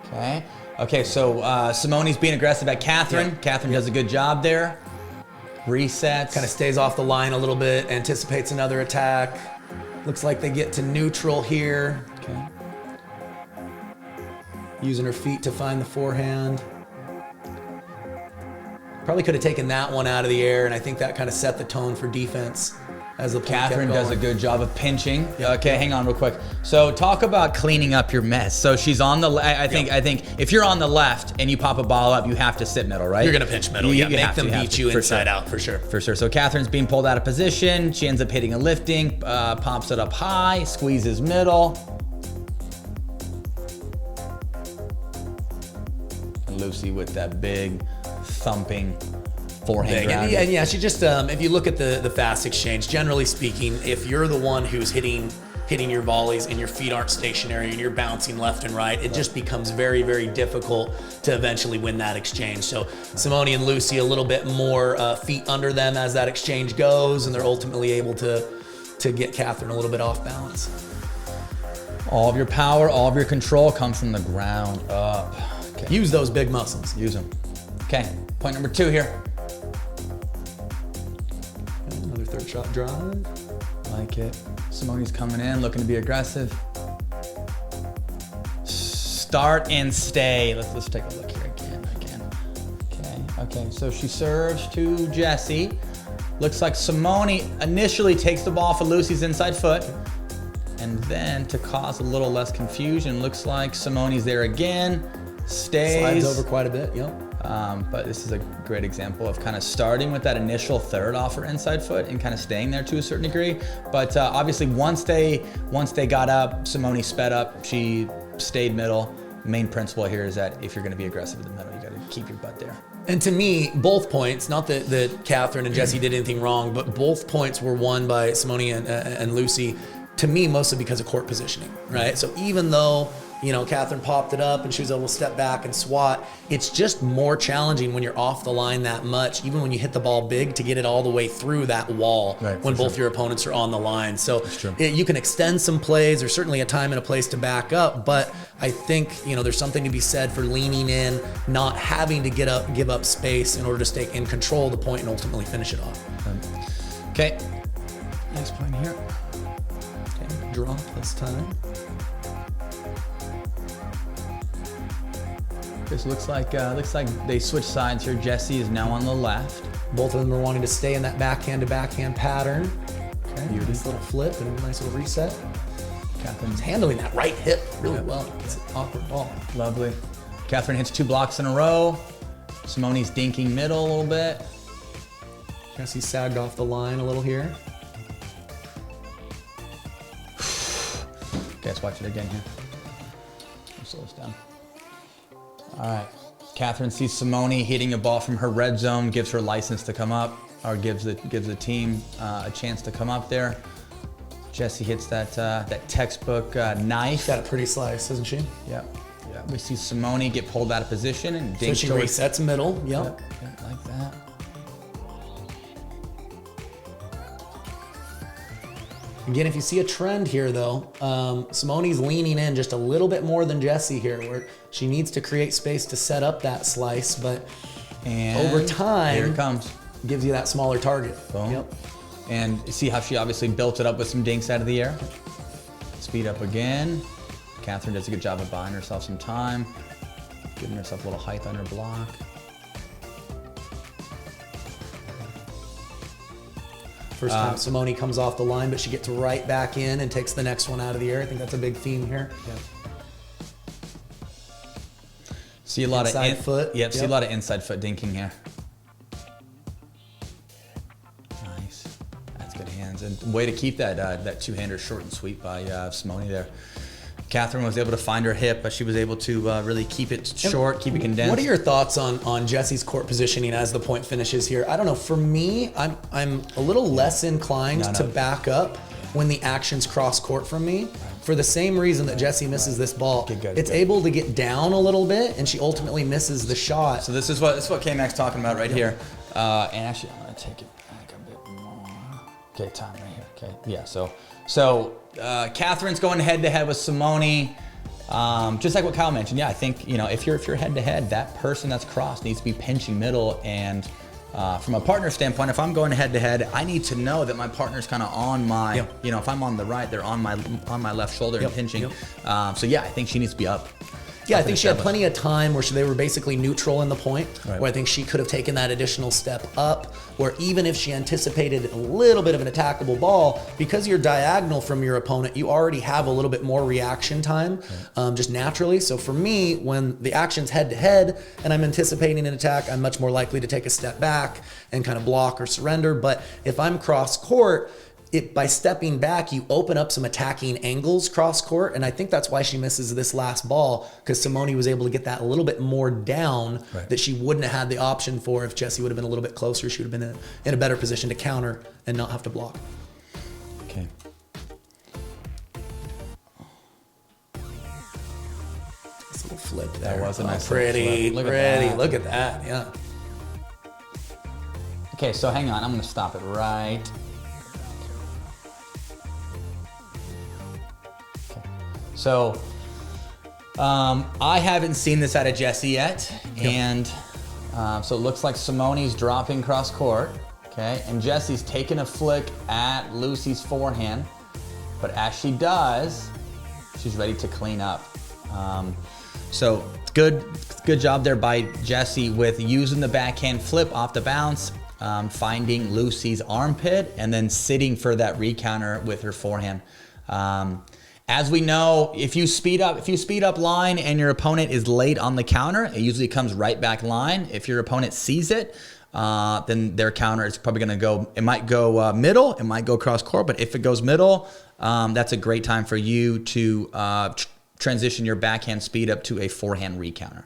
Okay. Okay, so Simone's being aggressive at Catherine. Yeah. Catherine does a good job there. Resets. Kind of stays off the line a little bit, anticipates another attack. Looks like they get to neutral here. Okay. Using her feet to find the forehand. Probably could have taken that one out of the air, and I think that kind of set the tone for defense. As the Catherine does a good job of pinching. Okay, hang on real quick. So talk about cleaning up your mess. So she's on the. I think if you're on the left and you pop a ball up, you have to sit middle, right? You're gonna pinch middle. Make them beat you inside out for sure. For sure. So Catherine's being pulled out of position. She ends up hitting a lifting, pops it up high, squeezes middle. And Lucy with that big thumping forehand. And yeah, she just if you look at the fast exchange, generally speaking, if you're the one who's hitting your volleys and your feet aren't stationary and you're bouncing left and right, it just becomes very, very difficult to eventually win that exchange. So Simone and Lucy a little bit more feet under them as that exchange goes, and they're ultimately able to get Catherine a little bit off balance. All of your power, all of your control comes from the ground up. Okay. Use those big muscles. Use them. Okay, point number 2 here. Another third shot drive. Like it. Simone's coming in, looking to be aggressive. Start and stay. Let's take a look here again. Okay. So she serves to Jessie. Looks like Simone initially takes the ball for Lucy's inside foot. And then to cause a little less confusion, looks like Simone's there again. Stays. Slides over quite a bit, yep. But this is a great example of kind of starting with that initial third off her inside foot and kind of staying there to a certain degree. But obviously once they got up, Simone sped up, she stayed middle. Main principle here is that if you're going to be aggressive in the middle, you got to keep your butt there. And to me, both points, not that Catherine and Jessie did anything wrong, but both points were won by Simone and Lucy, to me, mostly because of court positioning, right? So even though Catherine popped it up and she was able to step back and swat, it's just more challenging when you're off the line that much, even when you hit the ball big, to get it all the way through that wall when both your opponents are on the line. So you can extend some plays. There's certainly a time and a place to back up, but I think there's something to be said for leaning in, not having to give up space in order to stay in control of the point and ultimately finish it off. Okay, nice point here. Okay, drop this time. This looks like they switch sides here. Jessie is now on the left. Both of them are wanting to stay in that backhand to backhand pattern. Okay, nice little flip and a nice little reset. Catherine's handling that right hip really well. It's an awkward ball. Lovely. Catherine hits 2 blocks in a row. Simone's dinking middle a little bit. Jessie sagged off the line a little here. Okay, let's watch it again here. Let's slow this down. All right, Catherine sees Simone hitting a ball from her red zone, gives her license to come up, or gives the team a chance to come up there. Jessie hits that textbook knife. She's got a pretty slice, doesn't she? Yeah. We see Simone get pulled out of position and dink. So she resets middle. Yep. Like that. Again, if you see a trend here, though, Simone's leaning in just a little bit more than Jessie here, where she needs to create space to set up that slice, but over time, here it comes. Gives you that smaller target. Boom. Yep. And see how she obviously built it up with some dinks out of the air. Speed up again. Catherine does a good job of buying herself some time, giving herself a little height on her block. First time Simone comes off the line, but she gets right back in and takes the next one out of the air. I think that's a big theme here. See a lot inside of foot. Yep, see a lot of inside foot dinking here. Nice. That's good hands. And way to keep that two-hander short and sweet by Simone there. Catherine was able to find her hip, but she was able to really keep it short, keep it condensed. What are your thoughts on Jesse's court positioning as the point finishes here? I don't know. For me, I'm a little less inclined to back up when the action's cross court from me. For the same reason that Jessie misses this ball, it's able to get down a little bit, and she ultimately misses the shot. So this is what K-Mac's talking about right here. And actually, I'm gonna take it back a bit more. Okay, time right here. Okay, yeah. So Catherine's going head to head with Simone. Just like what Kyle mentioned, yeah, I think if you're head to head, that person that's crossed needs to be pinching middle. And from a partner standpoint, if I'm going head to head, I need to know that my partner's kind of on my, if I'm on the right, they're on my left shoulder and pinching. So yeah, I think she needs to be up. Yeah, I think she had plenty of time where they were basically neutral in the point, where I think she could have taken that additional step up, where even if she anticipated a little bit of an attackable ball, because you're diagonal from your opponent, you already have a little bit more reaction time, just naturally. So for me, when the action's head to head and I'm anticipating an attack, I'm much more likely to take a step back and kind of block or surrender. But if I'm cross court, by stepping back, you open up some attacking angles cross court, and I think that's why she misses this last ball, because Simone was able to get that a little bit more down that she wouldn't have had the option for if Jessie would have been a little bit closer. She would have been in a better position to counter and not have to block. Okay. This little flip there. That was a nice pretty. Look at that. Look at that. Yeah. Okay, so hang on. I'm going to stop it right. So, I haven't seen this out of Jessie yet, and so it looks like Simone's dropping cross court, okay, and Jessie's taking a flick at Lucy's forehand, but as she does, she's ready to clean up. So good job there by Jessie with using the backhand flip off the bounce, finding Lucy's armpit, and then sitting for that recounter with her forehand. As we know, if you speed up line and your opponent is late on the counter, it usually comes right back line. If your opponent sees it, then their counter is probably going to go. It might go middle, it might go cross court, but if it goes middle, that's a great time for you to transition your backhand speed up to a forehand recounter.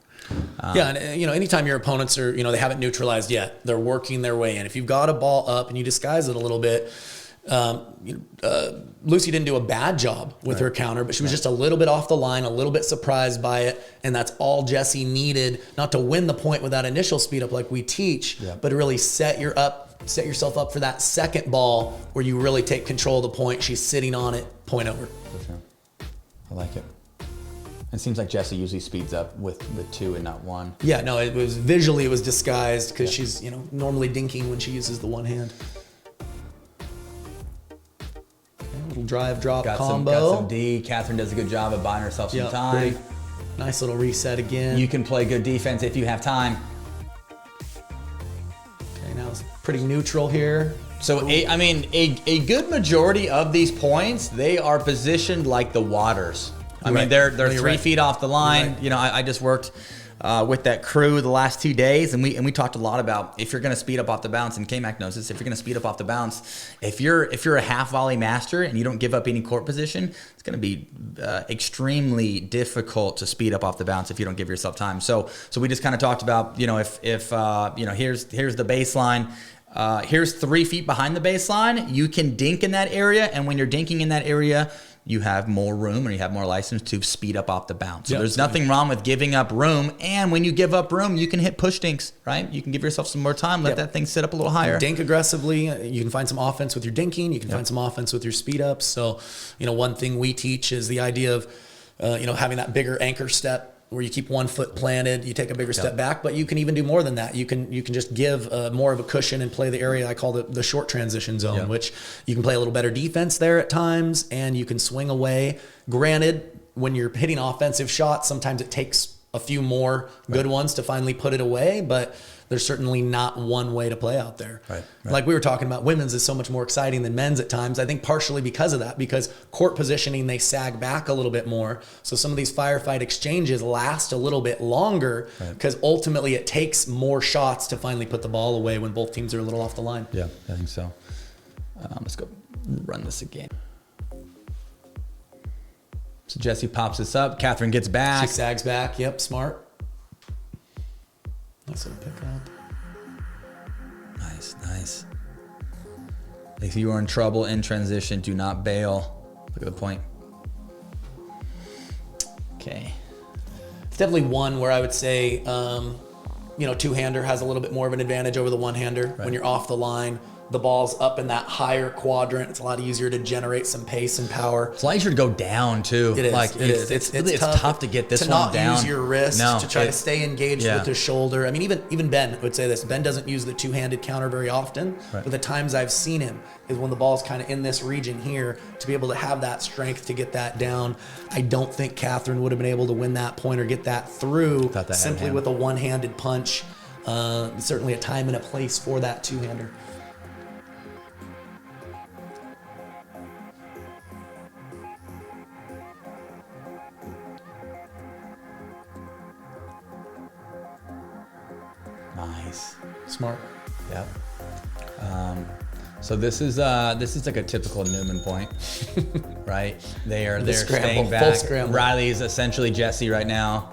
And anytime your opponents are, they haven't neutralized yet, they're working their way in. If you've got a ball up and you disguise it a little bit. Lucy didn't do a bad job with her counter, but she was just a little bit off the line, a little bit surprised by it, and that's all Jessie needed, not to win the point with that initial speed up like we teach, but to really set yourself up for that second ball where you really take control of the point. She's sitting on it, point over. For sure. I like it. It seems like Jessie usually speeds up with two and not one. Yeah, no, it was disguised because she's normally dinking when she uses the one hand. Little drive drop combo. Got some D. Catherine does a good job of buying herself some time. Nice little reset again. You can play good defense if you have time. Okay, now it's pretty neutral here. So a good majority of these points, they are positioned like the waters. I mean, they're 3 feet off the line. I just worked with that crew the last 2 days, and we talked a lot about if you're going to speed up off the bounce, and K-Mac knows this, if you're going to speed up off the bounce, if you're a half volley master and you don't give up any court position, it's going to be extremely difficult to speed up off the bounce if you don't give yourself time. So we just kind of talked about, if here's the baseline. Here's 3 feet behind the baseline. You can dink in that area, and when you're dinking in that area, you have more room, or you have more license to speed up off the bounce. So there's nothing wrong with giving up room. And when you give up room, you can hit push dinks, right? You can give yourself some more time, let that thing sit up a little higher. Dink aggressively. You can find some offense with your dinking. You can find some offense with your speed ups. So, one thing we teach is the idea of, having that bigger anchor step where you keep 1 foot planted, you take a bigger step back, but you can even do more than that. You can just give more of a cushion and play the area I call the short transition zone, which you can play a little better defense there at times, and you can swing away. Granted, when you're hitting offensive shots, sometimes it takes a few more good ones to finally put it away, but there's certainly not one way to play out there. Right. Like we were talking about, women's is so much more exciting than men's at times. I think partially because of that, because court positioning, they sag back a little bit more. So some of these firefight exchanges last a little bit longer because ultimately it takes more shots to finally put the ball away when both teams are a little off the line. Yeah, I think so. Let's go run this again. So Jessie pops this up. Catherine gets back. She sags back. Yep, smart. Nice little pick up. Nice. If you are in trouble in transition, do not bail. Look at the point. Okay. It's definitely one where I would say, two-hander has a little bit more of an advantage over the one-hander. When you're off the line, the ball's up in that higher quadrant. It's a lot easier to generate some pace and power. It's a lot easier to go down too. It is. Like it's tough to get this one down. To not use your wrist, to try to stay engaged with the shoulder. I mean, even Ben would say this. Ben doesn't use the two-handed counter very often, but the times I've seen him is when the ball's kind of in this region here, to be able to have that strength to get that down. I don't think Catherine would have been able to win that point or get that through simply with a one-handed punch. Certainly a time and a place for that two-hander. Nice. Smart. Yep. So this is like a typical Newman point, right? They're staying back. Riley is essentially Jessie right now,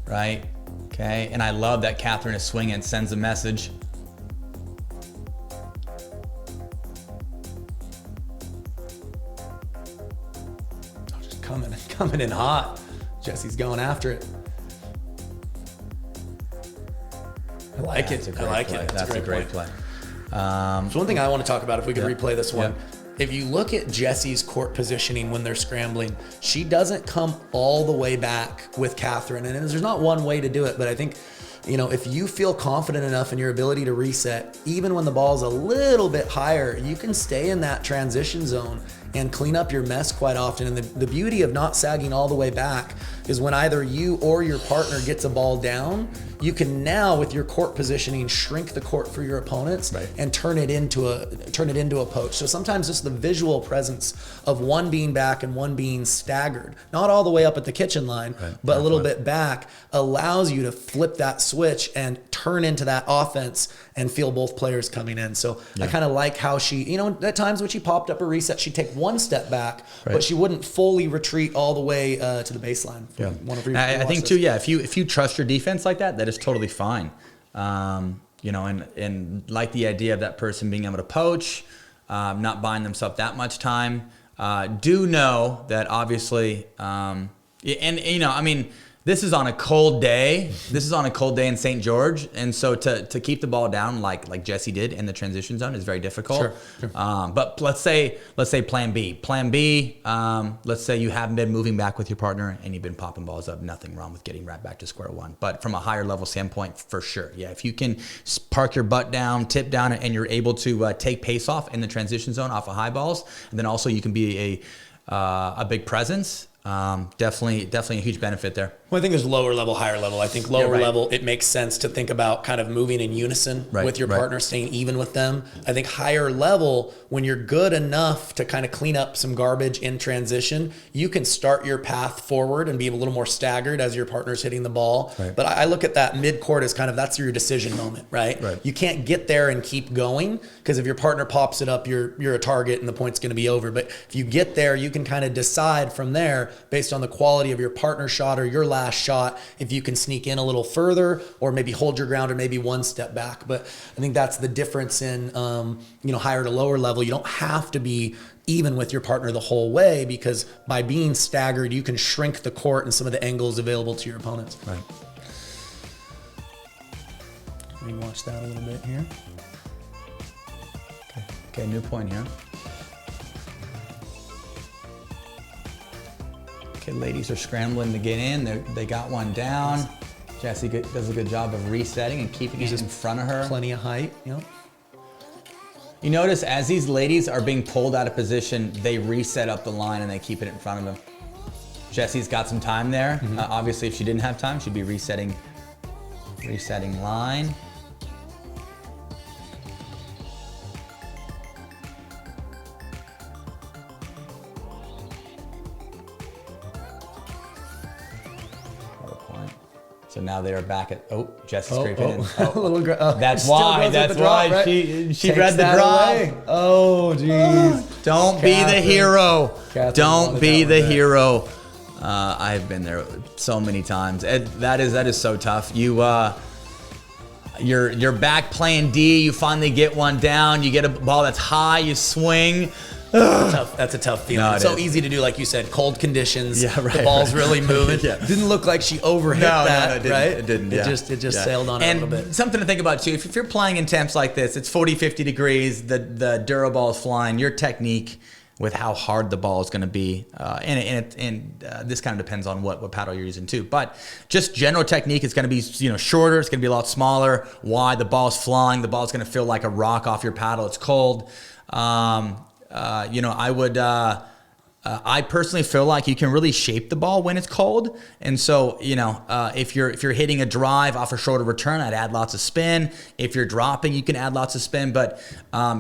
right? Okay, and I love that Catherine is swinging. Sends a message. Oh, just coming in hot. Jessie's going after it. I like it. I like it. That's a great play. So one thing I want to talk about, if we could replay this one, if you look at Jessie's court positioning when they're scrambling, she doesn't come all the way back with Catherine. And there's not one way to do it, but I think, if you feel confident enough in your ability to reset, even when the ball's a little bit higher, you can stay in that transition zone and clean up your mess quite often. And the beauty of not sagging all the way back is when either you or your partner gets a ball down, you can now, with your court positioning, shrink the court for your opponents and turn it into a poach. So sometimes just the visual presence of one being back and one being staggered, not all the way up at the kitchen line, but a little bit back, allows you to flip that switch and turn into that offense and feel both players coming in. So I kind of like how she, at times when she popped up a reset, she'd take one step back, but she wouldn't fully retreat all the way to the baseline. I think too, if you trust your defense like that, that is totally fine. And like the idea of that person being able to poach, not buying themselves that much time. Do know that obviously, this is on a cold day. This is on a cold day in St. George, and so to keep the ball down like Jessie did in the transition zone is very difficult. Sure. But let's say Plan B. Plan B. Let's say you haven't been moving back with your partner and you've been popping balls up. Nothing wrong with getting right back to square one. But from a higher level standpoint, for sure, if you can park your butt down, tip down, and you're able to take pace off in the transition zone off of high balls, and then also you can be a big presence. Definitely a huge benefit there. Well, I think there's lower level, higher level. I think lower level, it makes sense to think about kind of moving in unison with your partner, staying even with them. I think higher level, when you're good enough to kind of clean up some garbage in transition, you can start your path forward and be a little more staggered as your partner's hitting the ball. But I look at that mid-court as kind of, that's your decision moment, right? You can't get there and keep going, because if your partner pops it up, you're a target and the point's going to be over. But if you get there, you can kind of decide from there, based on the quality of your partner shot or your last shot, if you can sneak in a little further or maybe hold your ground or maybe one step back. But I think that's the difference in higher to lower level. You don't have to be even with your partner the whole way, because by being staggered, you can shrink the court and some of the angles available to your opponents. Let me watch that a little bit here. Okay, new point here. Okay, ladies are scrambling to get in. They got one down. Jessie does a good job of resetting and keeping it in front of her. Plenty of height. You notice as these ladies are being pulled out of position, they reset up the line and they keep it in front of them. Jesse's got some time there. Obviously, if she didn't have time, she'd be resetting line. So now they are back at, Jesse's scraping in. That's why. That's why right? she read the drop. Oh, jeez. Don't be the hero. Don't be the hero. I've been there so many times. That is so tough. You're back playing D. You finally get one down. You get a ball that's high. You swing. That's a tough feeling. No, it's so easy to do, like you said, cold conditions. Yeah, right, the ball's really moving. Didn't look like she overhit that, it didn't, right? It didn't. It just sailed on it a little bit. And something to think about too. If you're playing in temps like this, it's 40, 50 degrees. The Dura ball is flying. Your technique with how hard the ball is going to be, and this kind of depends on what paddle you're using too. But just general technique is going to be shorter. It's going to be a lot smaller. Why? The ball's flying. The ball's going to feel like a rock off your paddle. It's cold. I personally feel like you can really shape the ball when it's cold. And so, if you're hitting a drive off a shorter return, I'd add lots of spin. If you're dropping, you can add lots of spin, but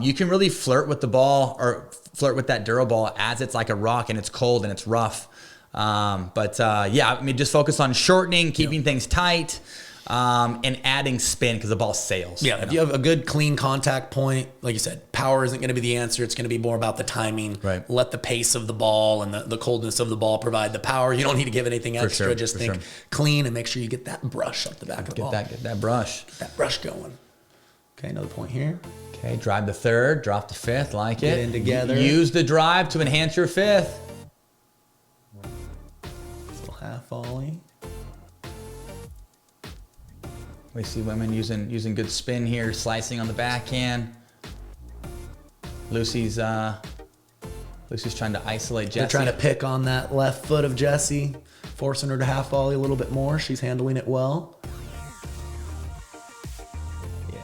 you can really flirt with the ball or flirt with that Dura ball as it's like a rock and it's cold and it's rough. Just focus on shortening, keeping things tight. And adding spin because the ball sails. Yeah, if you have a good clean contact point, like you said, power isn't going to be the answer. It's going to be more about the timing. Right. Let the pace of the ball and the coldness of the ball provide the power. You don't need to give anything extra. Sure, just think clean and make sure you get that brush up the back of the ball. Get that brush. Get that brush going. Okay, another point here. Okay, drive the third, drop the fifth, like it. Get in together. Use the drive to enhance your fifth. Little half volley. We see women using good spin here, slicing on the backhand. Lucy's trying to isolate Jessie. They're trying to pick on that left foot of Jessie, forcing her to half volley a little bit more. She's handling it well. Yeah,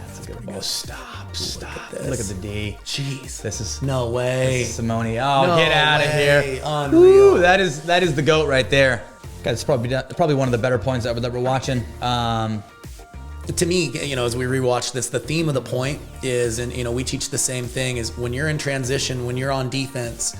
that's a good ball. Stop. Look Look at the D. Jeez. This is no way. This is Simone. Oh, no, get out of here. Unreal. Woo, that is the GOAT right there. Guys, it's probably one of the better points that we're watching. To me, as we rewatch this, the theme of the point is, and we teach the same thing, is when you're in transition, when you're on defense,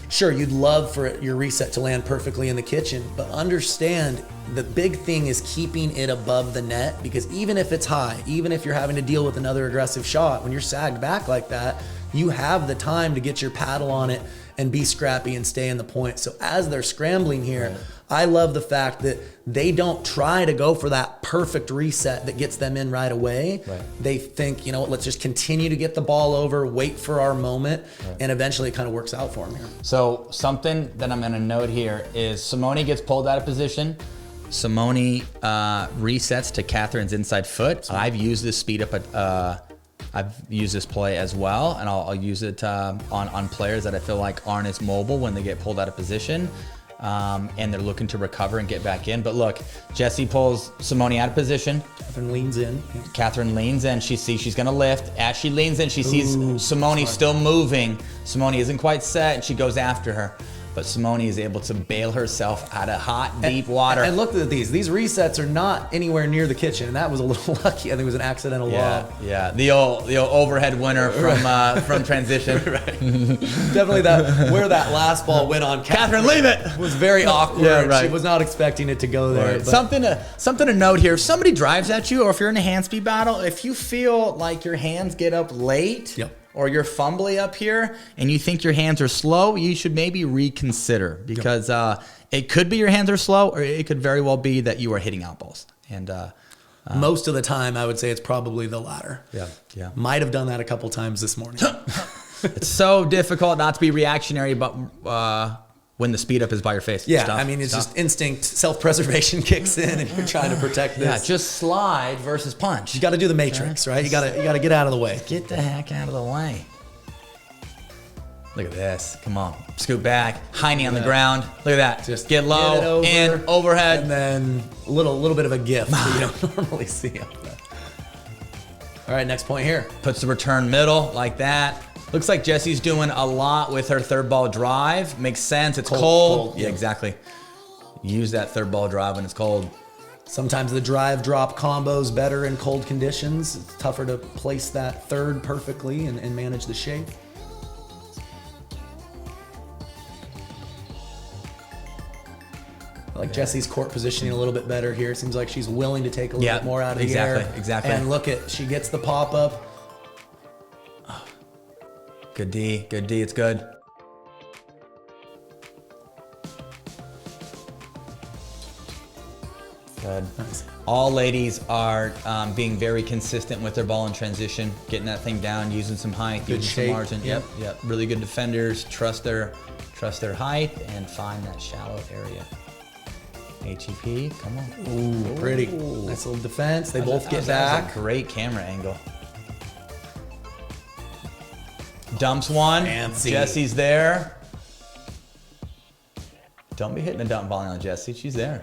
sure, you'd love for your reset to land perfectly in the kitchen, but understand the big thing is keeping it above the net, because even if it's high, even if you're having to deal with another aggressive shot, when you're sagged back like that, you have the time to get your paddle on it and be scrappy and stay in the point. So as they're scrambling here, right. I love the fact that they don't try to go for that perfect reset that gets them in right away. Right. They think, let's just continue to get the ball over, wait for our moment, right. And eventually it kind of works out for them here. So something that I'm going to note here is Simone gets pulled out of position. Simone resets to Catherine's inside foot. I've used this speed up I've used this play as well, and I'll use it on players that I feel like aren't as mobile when they get pulled out of position, and they're looking to recover and get back in. But look, Jessie pulls Simone out of position. Catherine leans in. Catherine leans in. She sees she's going to lift. As she leans in, she sees Simone still moving. Simone isn't quite set, and she goes after her. But Simone is able to bail herself out of hot, deep water. And look at these. These resets are not anywhere near the kitchen, and that was a little lucky. I think it was an accidental lob. Yeah. The old overhead winner from transition. Right. Definitely where that last ball went on. Catherine, leave it. Was very awkward. Yeah, right. She was not expecting it to go there. Right. Something to note here. If somebody drives at you, or if you're in a hand speed battle, if you feel like your hands get up late. Yep. Or you're fumbly up here and you think your hands are slow, you should maybe reconsider, because it could be your hands are slow, or it could very well be that you are hitting out balls. And most of the time, I would say it's probably the latter. Yeah. Might have done that a couple times this morning. It's so difficult not to be reactionary, but when the speed up is by your face. Yeah, it's just instinct, self-preservation kicks in, and you're trying to protect this. Yeah, just slide versus punch. You got to do the matrix, right? You got to get out of the way. Get the heck out of the way. Look at this. Come on. Scoot back. Heine on the ground. Look at that. Just get low, in, overhead. And then a little bit of a gift that you don't normally see up there. All right, next point here. Puts the return middle like that. Looks like Jesse's doing a lot with her third ball drive. Makes sense. It's cold. Yeah, exactly. Use that third ball drive when it's cold. Sometimes the drive drop combo's better in cold conditions. It's tougher to place that third perfectly and manage the shape. I like Jesse's court positioning a little bit better here. Seems like she's willing to take a little bit more out of the air. Exactly. And look she gets the pop up. Good D. It's good. Good. Nice. All ladies are being very consistent with their ball in transition, getting that thing down, using some height, Good using shape. some margin. Yep. Really good defenders. Trust their height and find that shallow area. APP, come on. Ooh, pretty. Nice little defense. They both get That was back. a great camera angle. Dumps one. Fancy. Jesse's there. Don't be hitting a dump volley on Jessie. She's there.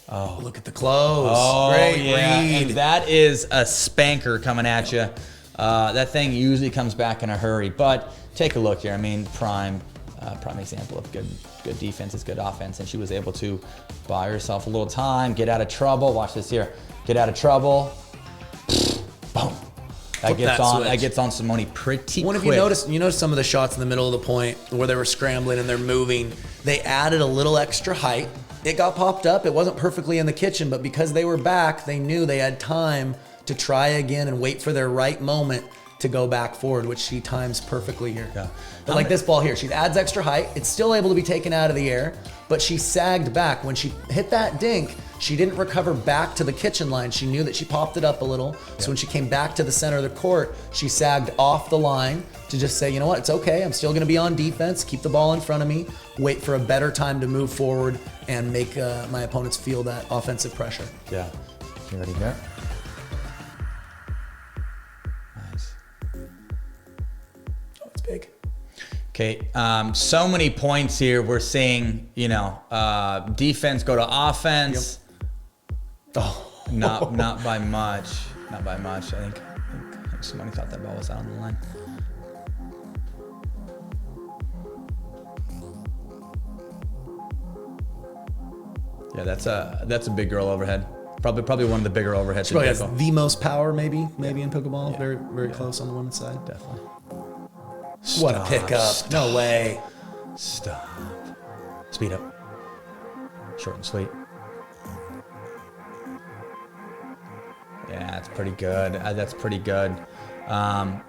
Oh, look at the close. Oh, Great yeah. read. And that is a spanker coming at you. That thing usually comes back in a hurry, but take a look here. I mean, prime example of good defense is good offense, and she was able to buy herself a little time, get out of trouble. Watch this here. Get out of trouble. Boom. That gets on Simone pretty quick. If you notice some of the shots in the middle of the point where they were scrambling and they're moving, they added a little extra height. It got popped up. It wasn't perfectly in the kitchen, but because they were back, they knew they had time to try again and wait for their right moment to go back forward, which she times perfectly here. Yeah. But like this ball here, she adds extra height. It's still able to be taken out of the air, but she sagged back. When she hit that dink, she didn't recover back to the kitchen line. She knew that she popped it up a little. So when she came back to the center of the court, she sagged off the line to just say, you know what, it's okay. I'm still going to be on defense. Keep the ball in front of me. Wait for a better time to move forward and make my opponents feel that offensive pressure. Yeah. You ready here? Nice. Oh, it's big. Okay, so many points here. We're seeing, defense go to offense. Oh, Not by much. Not by much. I think somebody thought that ball was out on the line. Yeah, that's a big girl overhead. Probably one of the bigger overheads. she probably has the most power, maybe in pickleball. Yeah. Very, very close on the women's side. Definitely. What a pickup! No way. Stop. Speed up. Short and sweet. Yeah, that's pretty good. That's pretty good.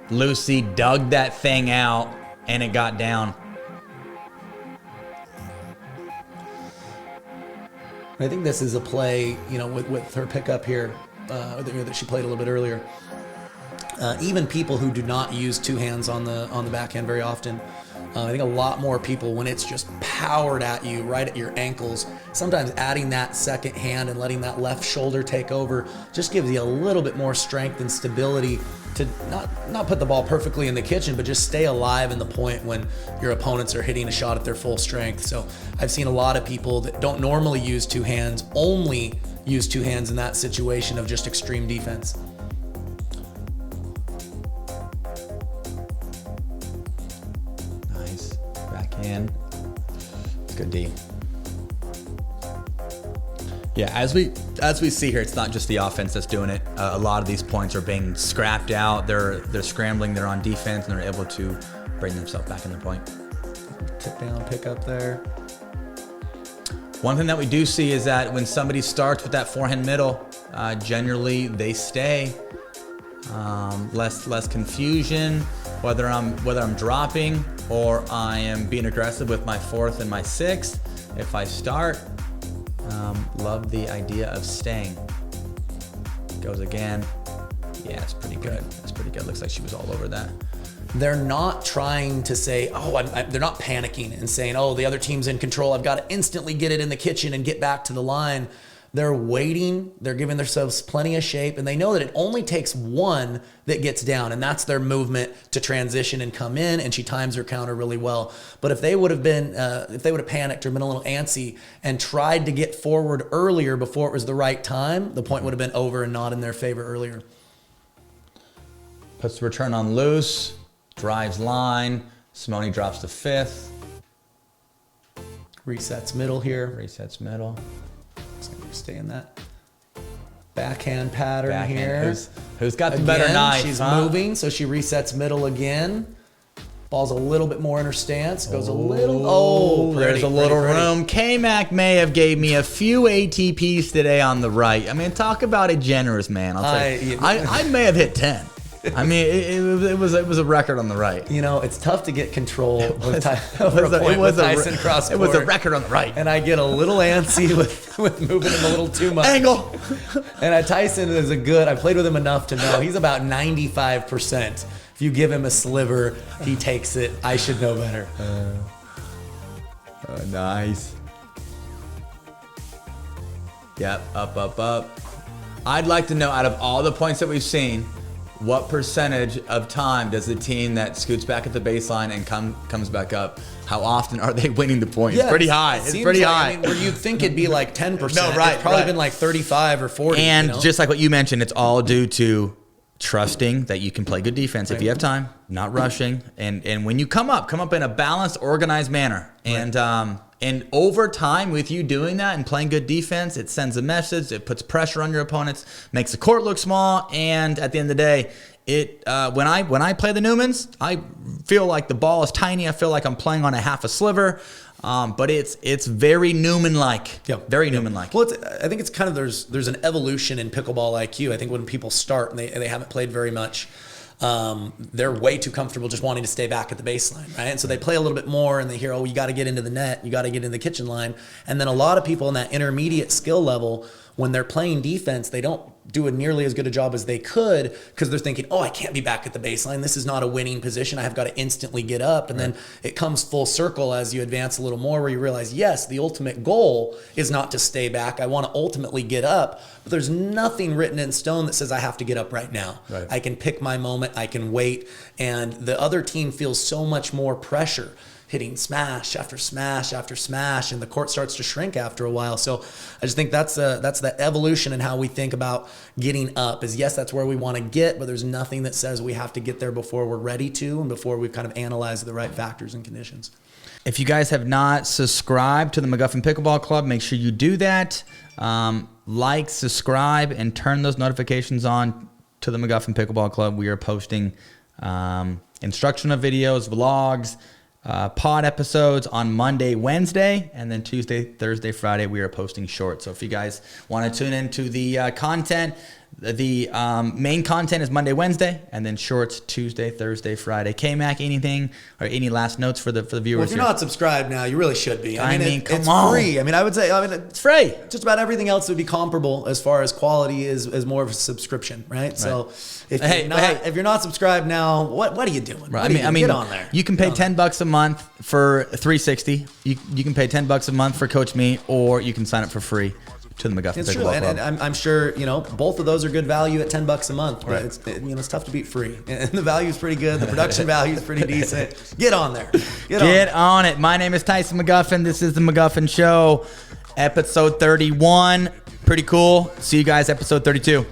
Lucy dug that thing out, and it got down. I think this is a play, with her pickup here that she played a little bit earlier. Even people who do not use two hands on the backhand very often, I think a lot more people, when it's just powered at you right at your ankles, sometimes adding that second hand and letting that left shoulder take over just gives you a little bit more strength and stability to not put the ball perfectly in the kitchen, but just stay alive in the point when your opponents are hitting a shot at their full strength. So I've seen a lot of people that don't normally use two hands only use two hands in that situation of just extreme defense. Nice. Backhand. It's good D. Yeah, as we see here, it's not just the offense that's doing it. A lot of these points are being scrapped out. They're scrambling. They're on defense, and they're able to bring themselves back in the point. Tip down, pick up there. One thing that we do see is that when somebody starts with that forehand middle, generally they stay. Less confusion, whether I'm dropping or I am being aggressive with my fourth and my sixth. If I start, love the idea of staying. Goes again. Yeah, it's pretty good. That's pretty good. Looks like she was all over that. They're not trying to say, they're not panicking and saying, the other team's in control. I've got to instantly get it in the kitchen and get back to the line. They're waiting. They're giving themselves plenty of shape, and they know that it only takes one that gets down, and that's their movement to transition and come in, and she times her counter really well. But if they would have panicked or been a little antsy and tried to get forward earlier before it was the right time, the point would have been over and not in their favor earlier. Puts the return on loose. Drives line. Simone drops to 5th. Resets middle here. Resets middle. Just gonna stay in that backhand pattern here. Who's got the better knife? She's moving, so she resets middle again. Ball's a little bit more in her stance. Goes a little. Oh, there's a little room. K-Mac may have gave me a few ATPs today on the right. I mean, talk about a generous man. I'll tell you. I may have hit 10. I mean, it was a record on the right. You know, it's tough to get control with Tyson cross court. It was a record on the right. And I get a little antsy with moving him a little too much. Angle. And Tyson is I played with him enough to know he's about 95%. If you give him a sliver, he takes it. I should know better. Nice. Yep, up. I'd like to know, out of all the points that we've seen, what percentage of time does the team that scoots back at the baseline and comes back up, how often are they winning the point? Yeah, it's pretty high. It's pretty high. I mean, where you'd think it'd be like 10%. No, right. It's probably been like 35 or 40. And just like what you mentioned, it's all due to trusting that you can play good defense if you have time, not rushing, and when you come up in a balanced, organized manner. And over time, with you doing that and playing good defense, it sends a message. It puts pressure on your opponents, makes the court look small, and at the end of the day, when I play the Newmans, I feel like the ball is tiny. I feel like I'm playing on a half a sliver. But it's very Newman-like. Yeah. Very Newman-like. Well, I think it's kind of there's an evolution in pickleball IQ. I think when people start and they haven't played very much, they're way too comfortable just wanting to stay back at the baseline, right? And so they play a little bit more and they hear, oh, you got to get into the net, you got to get in the kitchen line. And then a lot of people in that intermediate skill level, when they're playing defense, they don't do a nearly as good a job as they could because they're thinking, oh, I can't be back at the baseline. This is not a winning position. I have got to instantly get up. And then it comes full circle as you advance a little more where you realize, yes, the ultimate goal is not to stay back. I want to ultimately get up, but there's nothing written in stone that says I have to get up right now. Right. I can pick my moment. I can wait. And the other team feels so much more pressure, hitting smash after smash after smash, and the court starts to shrink after a while. So I just think that's the evolution in how we think about getting up is, yes, that's where we want to get, but there's nothing that says we have to get there before we're ready to and before we've kind of analyzed the right factors and conditions. If you guys have not subscribed to the McGuffin Pickleball Club, make sure you do that. Like, subscribe, and turn those notifications on to the McGuffin Pickleball Club. We are posting instructional videos, vlogs, pod episodes on Monday, Wednesday, and then Tuesday, Thursday, Friday, we are posting shorts. So if you guys want to tune into the content, the main content is Monday, Wednesday, and then shorts Tuesday, Thursday, Friday. K-Mac, anything or any last notes for the viewers? Well, if you're not subscribed now, you really should be. I mean, come it's on. Free. I mean, I would say, it's free. Just about everything else would be comparable as far as quality is more of a subscription, right? So if you're not subscribed now, what are you doing? Right. I mean, get on there. You can pay $10 a month for 360. You can pay $10 a month for Coach Me, or you can sign up for free to the McGuffin It's Pickleball true, Club. and I'm sure both of those are good value at $10 a month. But Right. it's tough to beat free, and the value is pretty good. The production value is pretty decent. Get on there. Get on it. My name is Tyson McGuffin. This is the McGuffin Show, episode 31. Pretty cool. See you guys, episode 32.